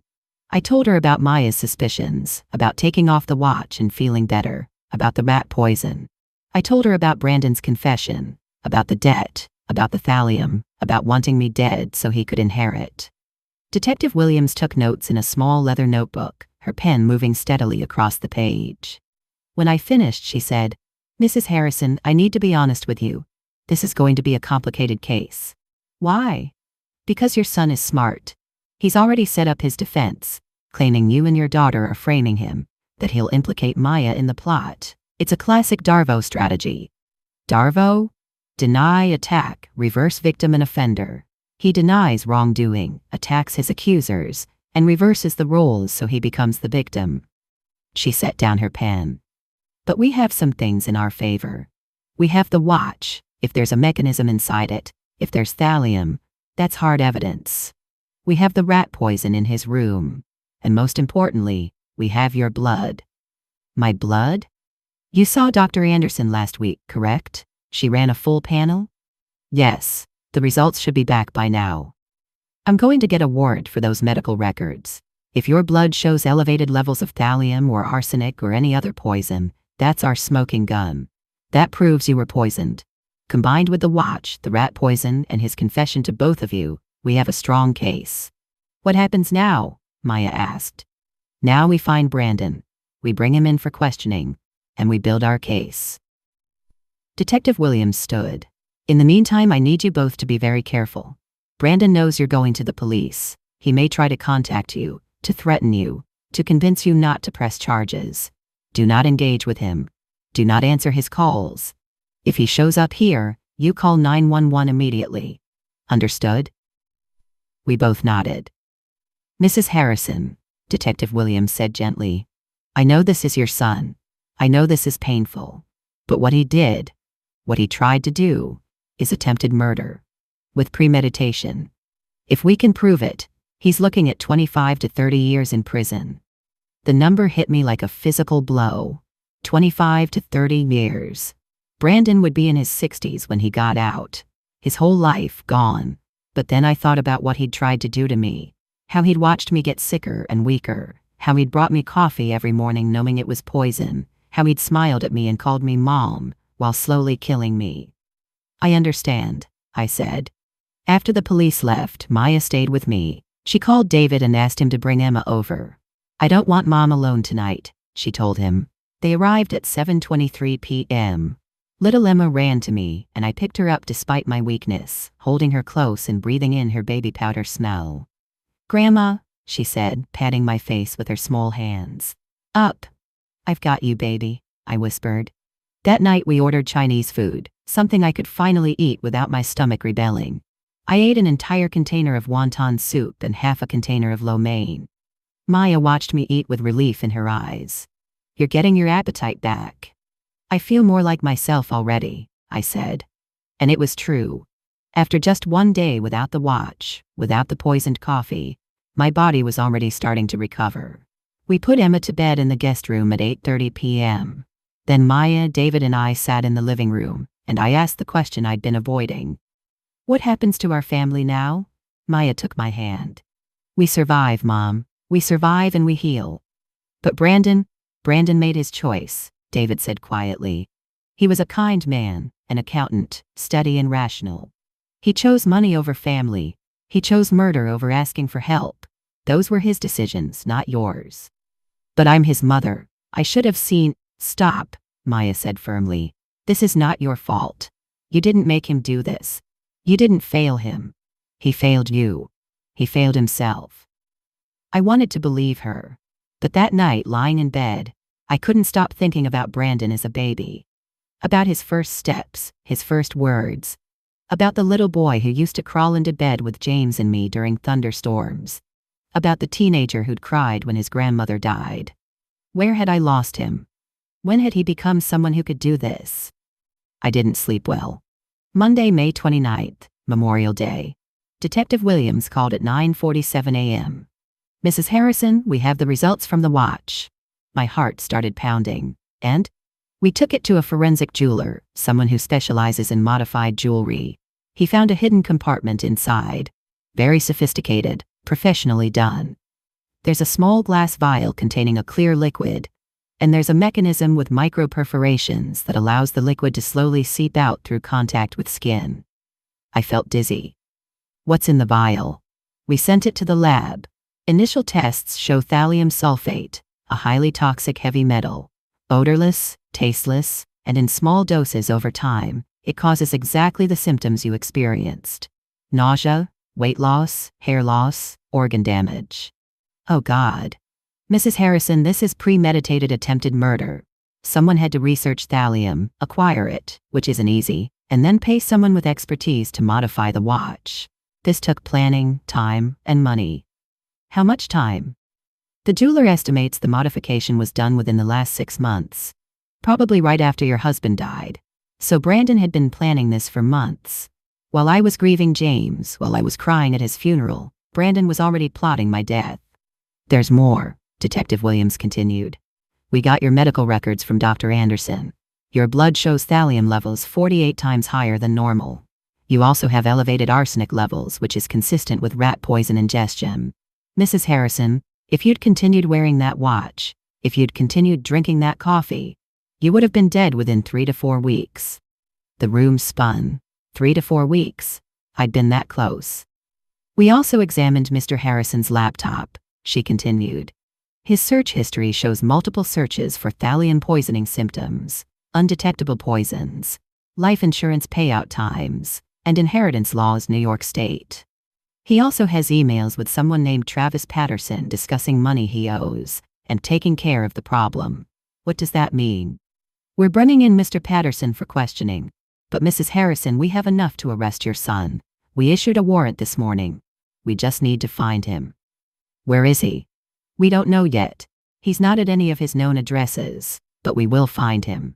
I told her about Maya's suspicions, about taking off the watch and feeling better, about the rat poison. I told her about Brandon's confession, about the debt, about the thallium, about wanting me dead so he could inherit. Detective Williams took notes in a small leather notebook, her pen moving steadily across the page. When I finished, she said, "Mrs. Harrison, I need to be honest with you. This is going to be a complicated case." "Why?" "Because your son is smart. He's already set up his defense, claiming you and your daughter are framing him, that he'll implicate Maya in the plot. It's a classic Darvo strategy." "Darvo?" "Deny, attack, reverse victim and offender." He denies wrongdoing, attacks his accusers, and reverses the roles so he becomes the victim. She set down her pen. "But we have some things in our favor. We have the watch. If there's a mechanism inside it, if there's thallium, that's hard evidence. We have the rat poison in his room. And most importantly, we have your blood." "My blood?" "You saw Dr. Anderson last week, correct? She ran a full panel?" "Yes. The results should be back by now. I'm going to get a warrant for those medical records. If your blood shows elevated levels of thallium or arsenic or any other poison, that's our smoking gun. That proves you were poisoned. Combined with the watch, the rat poison, and his confession to both of you, we have a strong case." "What happens now?" Maya asked. "Now we find Brandon. We bring him in for questioning, and we build our case." Detective Williams stood. "In the meantime, I need you both to be very careful. Brandon knows you're going to the police. He may try to contact you, to threaten you, to convince you not to press charges. Do not engage with him. Do not answer his calls. If he shows up here, you call 911 immediately. Understood?" We both nodded. "Mrs. Harrison," Detective Williams said gently, "I know this is your son. I know this is painful. But what he did, what he tried to do, is attempted murder. With premeditation. If we can prove it, he's looking at 25 to 30 years in prison." The number hit me like a physical blow. 25 to 30 years. Brandon would be in his 60s when he got out. His whole life gone. But then I thought about what he'd tried to do to me. How he'd watched me get sicker and weaker. How he'd brought me coffee every morning knowing it was poison. How he'd smiled at me and called me Mom, while slowly killing me. "I understand," I said. After the police left, Maya stayed with me. She called David and asked him to bring Emma over. "I don't want Mom alone tonight," she told him. They arrived at 7:23 p.m. Little Emma ran to me, and I picked her up despite my weakness, holding her close and breathing in her baby powder smell. "Grandma," she said, patting my face with her small hands. "Up." "I've got you, baby," I whispered. That night we ordered Chinese food, something I could finally eat without my stomach rebelling. I ate an entire container of wonton soup and half a container of lo mein. Maya watched me eat with relief in her eyes. "You're getting your appetite back." "I feel more like myself already," I said. And it was true. After just one day without the watch, without the poisoned coffee, my body was already starting to recover. We put Emma to bed in the guest room at 8:30 p.m. Then Maya, David, and I sat in the living room, and I asked the question I'd been avoiding. "What happens to our family now?" Maya took my hand. "We survive, Mom. We survive and we heal." "But Brandon made his choice," David said quietly. "He was a kind man, an accountant, steady and rational. He chose money over family. He chose murder over asking for help. Those were his decisions, not yours." "But I'm his mother. I should have seen—" "Stop," Maya said firmly. "This is not your fault. You didn't make him do this. You didn't fail him. He failed you." He failed himself. I wanted to believe her. But that night, lying in bed, I couldn't stop thinking about Brandon as a baby. About his first steps, his first words. About the little boy who used to crawl into bed with James and me during thunderstorms. About the teenager who'd cried when his grandmother died. Where had I lost him? When had he become someone who could do this? I didn't sleep well. Monday, May 29th, Memorial Day. Detective Williams called at 9:47 a.m. Mrs. Harrison, we have the results from the watch. My heart started pounding. And? We took it to a forensic jeweler, someone who specializes in modified jewelry. He found a hidden compartment inside. Very sophisticated, professionally done. There's a small glass vial containing a clear liquid, and there's a mechanism with micro-perforations that allows the liquid to slowly seep out through contact with skin. I felt dizzy. What's in the vial? We sent it to the lab. Initial tests show thallium sulfate, a highly toxic heavy metal. Odorless, tasteless, and in small doses over time, it causes exactly the symptoms you experienced. Nausea, weight loss, hair loss, organ damage. Oh God. Mrs. Harrison, this is premeditated attempted murder. Someone had to research thallium, acquire it, which isn't easy, and then pay someone with expertise to modify the watch. This took planning, time, and money. How much time? The jeweler estimates the modification was done within the last 6 months. Probably right after your husband died. So Brandon had been planning this for months. While I was grieving James, while I was crying at his funeral, Brandon was already plotting my death. There's more, Detective Williams continued. We got your medical records from Dr. Anderson. Your blood shows thallium levels 48 times higher than normal. You also have elevated arsenic levels, which is consistent with rat poison ingestion. Mrs. Harrison, if you'd continued wearing that watch, if you'd continued drinking that coffee, you would have been dead within 3 to 4 weeks. The room spun. 3 to 4 weeks. I'd been that close. We also examined Mr. Harrison's laptop, she continued. His search history shows multiple searches for thallium poisoning symptoms, undetectable poisons, life insurance payout times, and inheritance laws, New York State. He also has emails with someone named Travis Patterson discussing money he owes and taking care of the problem. What does that mean? We're bringing in Mr. Patterson for questioning. But Mrs. Harrison, we have enough to arrest your son. We issued a warrant this morning. We just need to find him. Where is he? We don't know yet. He's not at any of his known addresses, but we will find him.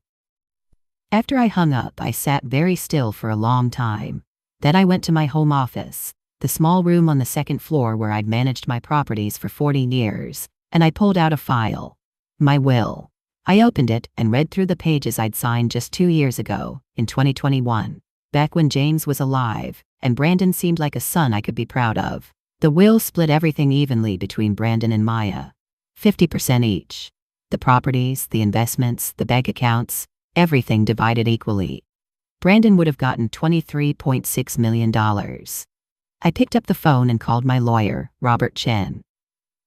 After I hung up, I sat very still for a long time. Then I went to my home office, the small room on the second floor where I'd managed my properties for 40 years, and I pulled out a file. My will. I opened it and read through the pages I'd signed just 2 years ago, in 2021, back when James was alive, and Brandon seemed like a son I could be proud of. The will split everything evenly between Brandon and Maya. 50% each. The properties, the investments, the bank accounts, everything divided equally. Brandon would have gotten $23.6 million. I picked up the phone and called my lawyer, Robert Chen.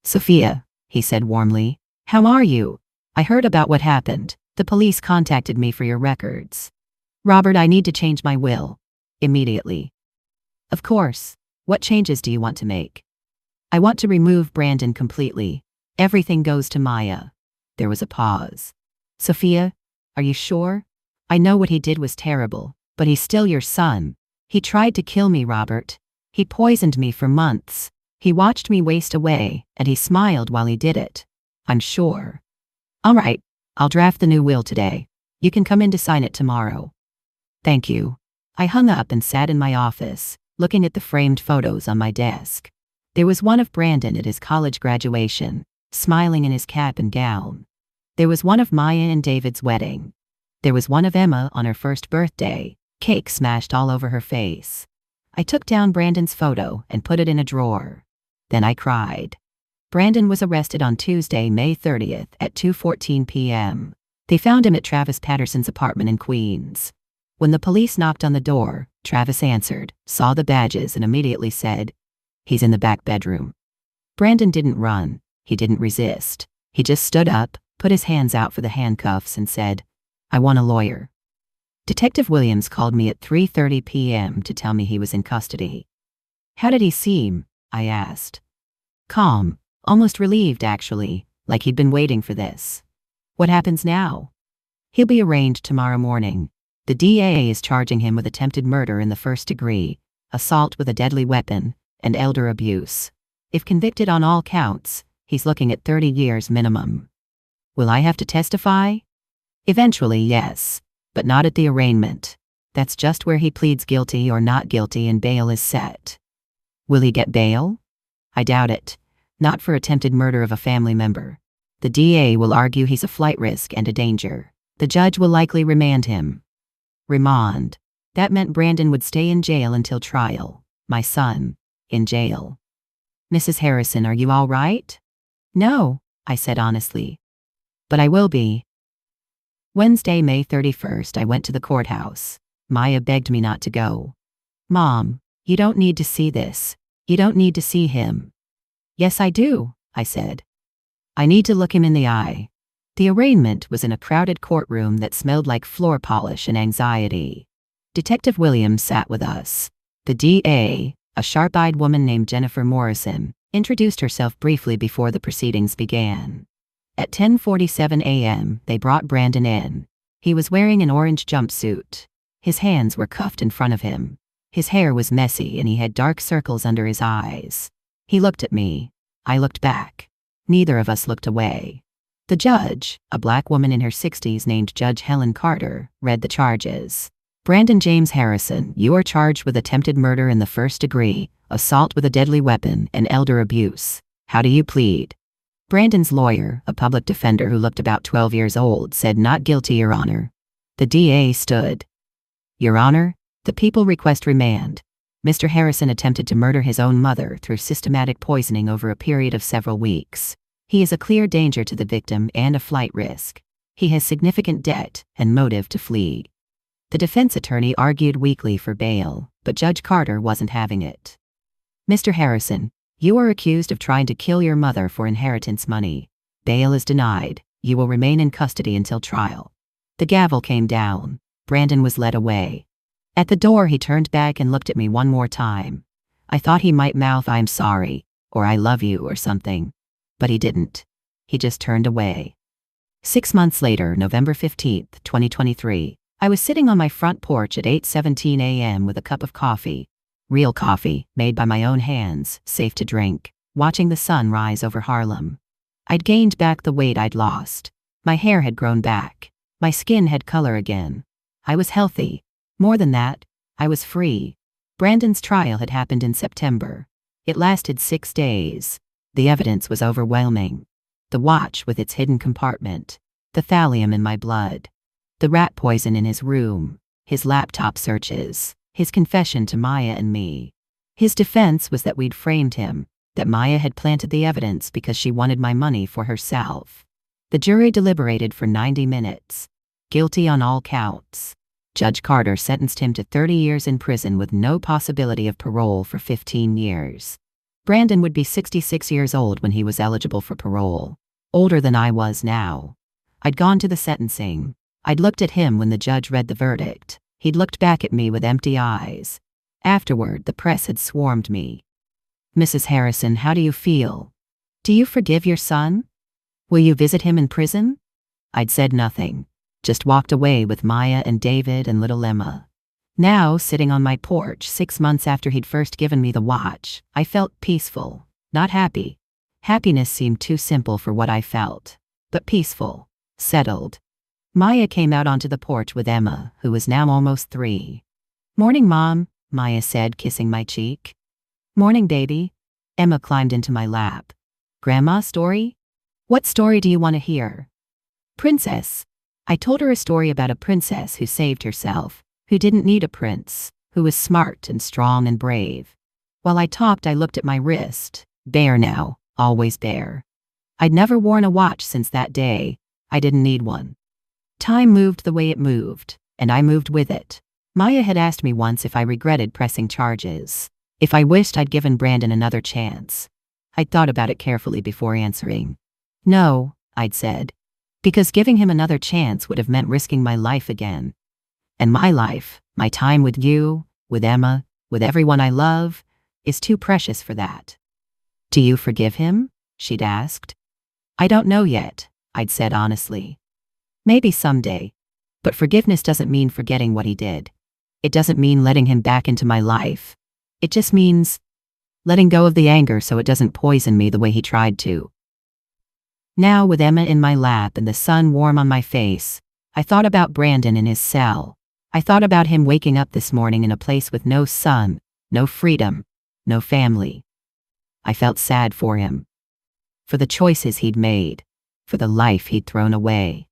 Sophia, he said warmly, how are you? I heard about what happened. The police contacted me for your records. Robert, I need to change my will. Immediately. Of course. What changes do you want to make? I want to remove Brandon completely. Everything goes to Maya. There was a pause. Sophia, are you sure? I know what he did was terrible, but he's still your son. He tried to kill me, Robert. He poisoned me for months. He watched me waste away, and he smiled while he did it. I'm sure. All right, I'll draft the new will today. You can come in to sign it tomorrow. Thank you. I hung up and sat in my office, looking at the framed photos on my desk. There was one of Brandon at his college graduation, smiling in his cap and gown. There was one of Maya and David's wedding. There was one of Emma on her first birthday, cake smashed all over her face. I took down Brandon's photo and put it in a drawer. Then I cried. Brandon was arrested on Tuesday, May 30th at 2:14 p.m. They found him at Travis Patterson's apartment in Queens. When the police knocked on the door, Travis answered, saw the badges, and immediately said, "He's in the back bedroom." Brandon didn't run. He didn't resist. He just stood up, put his hands out for the handcuffs, and said, "I want a lawyer." Detective Williams called me at 3:30 p.m. to tell me he was in custody. How did he seem? I asked. Calm, almost relieved actually, like he'd been waiting for this. What happens now? He'll be arraigned tomorrow morning. The DA is charging him with attempted murder in the first degree, assault with a deadly weapon, and elder abuse. If convicted on all counts, he's looking at 30 years minimum. Will I have to testify? Eventually, yes, but not at the arraignment. That's just where he pleads guilty or not guilty and bail is set. Will he get bail? I doubt it. Not for attempted murder of a family member. The DA will argue he's a flight risk and a danger. The judge will likely remand him. Remand. That meant Brandon would stay in jail until trial. My son, in jail. Mrs. Harrison, are you all right? No, I said honestly. But I will be. Wednesday, May 31st, I went to the courthouse. Maya begged me not to go. Mom, you don't need to see this. You don't need to see him. Yes, I do, I said. I need to look him in the eye. The arraignment was in a crowded courtroom that smelled like floor polish and anxiety. Detective Williams sat with us. The DA, a sharp-eyed woman named Jennifer Morrison, introduced herself briefly before the proceedings began. At 10:47 a.m., they brought Brandon in. He was wearing an orange jumpsuit. His hands were cuffed in front of him. His hair was messy and he had dark circles under his eyes. He looked at me. I looked back. Neither of us looked away. The judge, a black woman in her 60s named Judge Helen Carter, read the charges. Brandon James Harrison, you are charged with attempted murder in the first degree, assault with a deadly weapon, and elder abuse. How do you plead? Brandon's lawyer, a public defender who looked about 12 years old, said not guilty, Your Honor. The DA stood. Your Honor, the people request remand. Mr. Harrison attempted to murder his own mother through systematic poisoning over a period of several weeks. He is a clear danger to the victim and a flight risk. He has significant debt and motive to flee. The defense attorney argued weakly for bail, but Judge Carter wasn't having it. Mr. Harrison, you are accused of trying to kill your mother for inheritance money. Bail is denied. You will remain in custody until trial. The gavel came down. Brandon was led away. At the door, he turned back and looked at me one more time. I thought he might mouth I'm sorry, or I love you or something. But he didn't. He just turned away. 6 months later, November 15, 2023, I was sitting on my front porch at 8:17 a.m. with a cup of coffee. Real coffee, made by my own hands, safe to drink, watching the sun rise over Harlem. I'd gained back the weight I'd lost. My hair had grown back. My skin had color again. I was healthy. More than that, I was free. Brandon's trial had happened in September. It lasted 6 days. The evidence was overwhelming. The watch with its hidden compartment, the thallium in my blood, the rat poison in his room, his laptop searches, his confession to Maya and me. His defense was that we'd framed him, that Maya had planted the evidence because she wanted my money for herself. The jury deliberated for 90 minutes. Guilty on all counts. Judge Carter sentenced him to 30 years in prison with no possibility of parole for 15 years. Brandon would be 66 years old when he was eligible for parole. Older than I was now. I'd gone to the sentencing. I'd looked at him when the judge read the verdict. He'd looked back at me with empty eyes. Afterward, the press had swarmed me. Mrs. Harrison, how do you feel? Do you forgive your son? Will you visit him in prison? I'd said nothing. Just walked away with Maya and David and little Emma. Now, sitting on my porch 6 months after he'd first given me the watch, I felt peaceful, not happy. Happiness seemed too simple for what I felt. But peaceful, settled. Maya came out onto the porch with Emma, who was now almost 3. Morning, Mom, Maya said, kissing my cheek. Morning, baby. Emma climbed into my lap. Grandma, story? What story do you want to hear? Princess. I told her a story about a princess who saved herself, who didn't need a prince, who was smart and strong and brave. While I talked, I looked at my wrist. Bare now, always bare. I'd never worn a watch since that day. I didn't need one. Time moved the way it moved, and I moved with it. Maya had asked me once if I regretted pressing charges, if I wished I'd given Brandon another chance. I'd thought about it carefully before answering. No, I'd said, because giving him another chance would have meant risking my life again. And my life, my time with you, with Emma, with everyone I love, is too precious for that. "Do you forgive him?" she'd asked. "I don't know yet," I'd said honestly. "Maybe someday. But forgiveness doesn't mean forgetting what he did. It doesn't mean letting him back into my life. It just means letting go of the anger so it doesn't poison me the way he tried to." Now, with Emma in my lap and the sun warm on my face, I thought about Brandon in his cell. I thought about him waking up this morning in a place with no sun, no freedom, no family. I felt sad for him. For the choices he'd made. For the life he'd thrown away.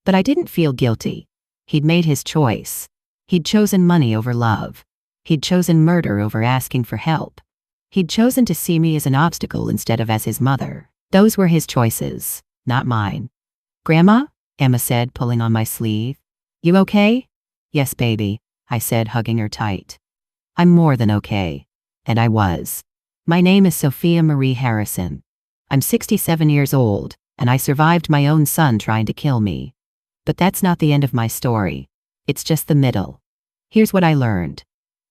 But I didn't feel guilty. He'd made his choice. He'd chosen money over love. He'd chosen murder over asking for help. He'd chosen to see me as an obstacle instead of as his mother. Those were his choices, not mine. "Grandma?" Emma said, pulling on my sleeve. "You okay?" "Yes, baby," I said, hugging her tight. "I'm more than okay." And I was. "My name is Sophia Marie Harrison. I'm 67 years old, and I survived my own son trying to kill me. But that's not the end of my story. It's just the middle. Here's what I learned.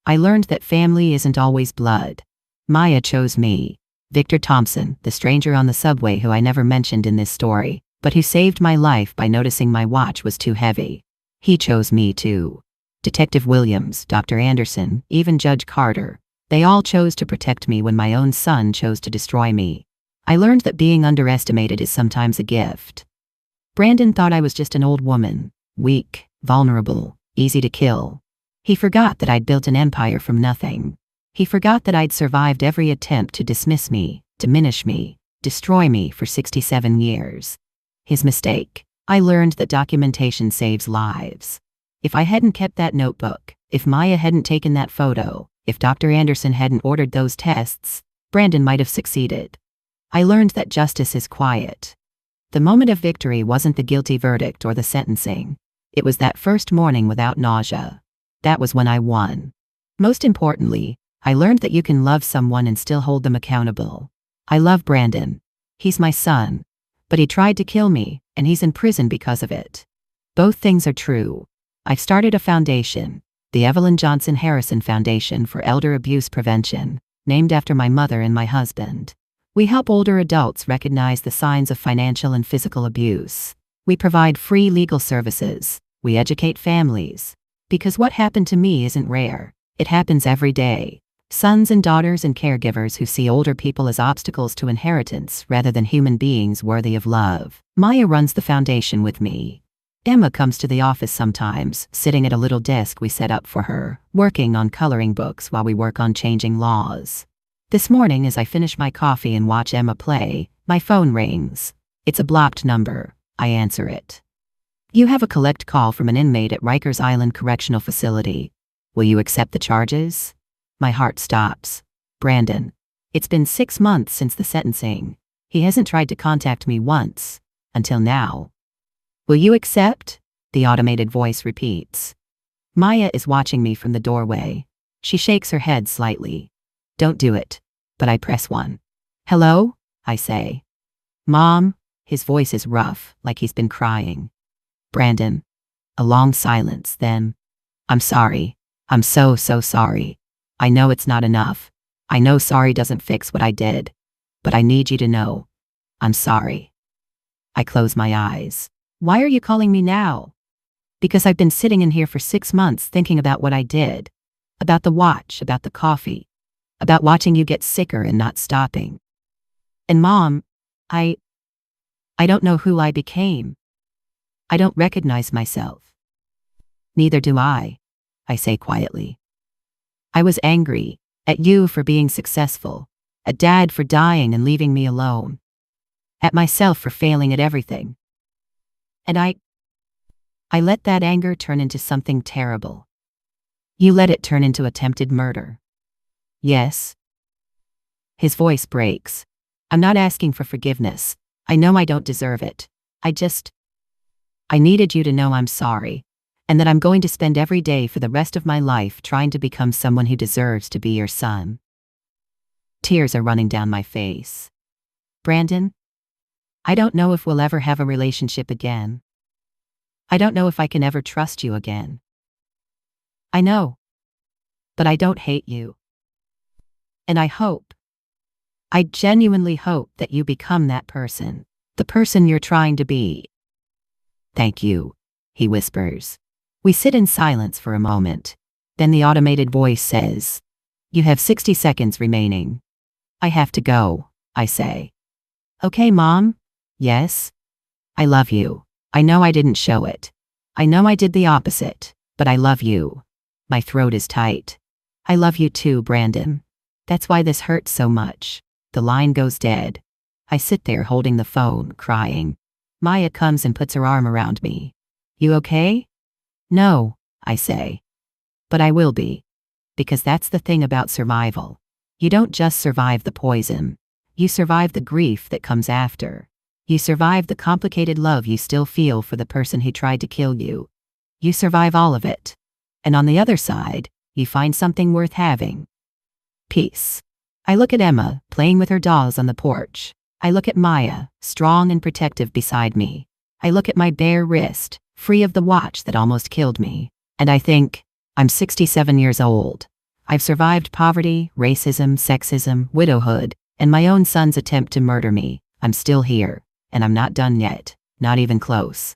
I learned that family isn't always blood. Maya chose me. Victor Thompson, the stranger on the subway who I never mentioned in this story, but who saved my life by noticing my watch was too heavy. He chose me too. Detective Williams, Dr. Anderson, even Judge Carter. They all chose to protect me when my own son chose to destroy me. I learned that being underestimated is sometimes a gift. Brandon thought I was just an old woman, weak, vulnerable, easy to kill. He forgot that I'd built an empire from nothing. He forgot that I'd survived every attempt to dismiss me, diminish me, destroy me for 67 years. His mistake. I learned that documentation saves lives. If I hadn't kept that notebook, if Maya hadn't taken that photo, if Dr. Anderson hadn't ordered those tests, Brandon might have succeeded. I learned that justice is quiet. The moment of victory wasn't the guilty verdict or the sentencing. It was that first morning without nausea. That was when I won. Most importantly, I learned that you can love someone and still hold them accountable. I love Brandon. He's my son. But he tried to kill me, and he's in prison because of it. Both things are true. I've started a foundation, the Evelyn Johnson Harrison Foundation for Elder Abuse Prevention, named after my mother and my husband. We help older adults recognize the signs of financial and physical abuse. We provide free legal services. We educate families. Because what happened to me isn't rare. It happens every day. Sons and daughters and caregivers who see older people as obstacles to inheritance rather than human beings worthy of love. Maya runs the foundation with me. Emma comes to the office sometimes, sitting at a little desk we set up for her, working on coloring books while we work on changing laws. This morning, as I finish my coffee and watch Emma play, my phone rings. It's a blocked number. I answer it. "You have a collect call from an inmate at Rikers Island Correctional Facility. Will you accept the charges?" My heart stops. Brandon. It's been 6 months since the sentencing. He hasn't tried to contact me once. Until now. "Will you accept?" the automated voice repeats. Maya is watching me from the doorway. She shakes her head slightly. "Don't do it." But I press one. "Hello?" I say. "Mom?" His voice is rough, like he's been crying. "Brandon." A long silence, then. "I'm sorry. I'm so sorry. I know it's not enough. I know sorry doesn't fix what I did. But I need you to know. I'm sorry." I close my eyes. "Why are you calling me now?" "Because I've been sitting in here for 6 months thinking about what I did. About the watch, about the coffee. About watching you get sicker and not stopping. And Mom, I don't know who I became. I don't recognize myself." "Neither do I say quietly. "I was angry at you for being successful, at Dad for dying and leaving me alone, at myself for failing at everything. And I let that anger turn into something terrible. You let it turn into attempted murder." "Yes." His voice breaks. "I'm not asking for forgiveness. I know I don't deserve it. I needed you to know I'm sorry, and that I'm going to spend every day for the rest of my life trying to become someone who deserves to be your son." Tears are running down my face. "Brandon, I don't know if we'll ever have a relationship again. I don't know if I can ever trust you again. I know. But I don't hate you. And I hope I genuinely hope that you become that person. The person you're trying to be. Thank you, he whispers. We sit in silence for a moment. Then the automated voice says, "You have 60 seconds remaining." "I have to go," I say. "Okay, Mom?" "Yes?" "I love you. I know I didn't show it. I know I did the opposite, but I love you." My throat is tight. "I love you too, Brandon. That's why this hurts so much." The line goes dead. I sit there holding the phone, crying. Maya comes and puts her arm around me. "You okay?" "No," I say. "But I will be. Because that's the thing about survival. You don't just survive the poison. You survive the grief that comes after. You survive the complicated love you still feel for the person who tried to kill you. You survive all of it. And on the other side, you find something worth having. Peace." I look at Emma, playing with her dolls on the porch. I look at Maya, strong and protective beside me. I look at my bare wrist, free of the watch that almost killed me. And I think, I'm 67 years old. I've survived poverty, racism, sexism, widowhood, and my own son's attempt to murder me. I'm still here, and I'm not done yet, not even close.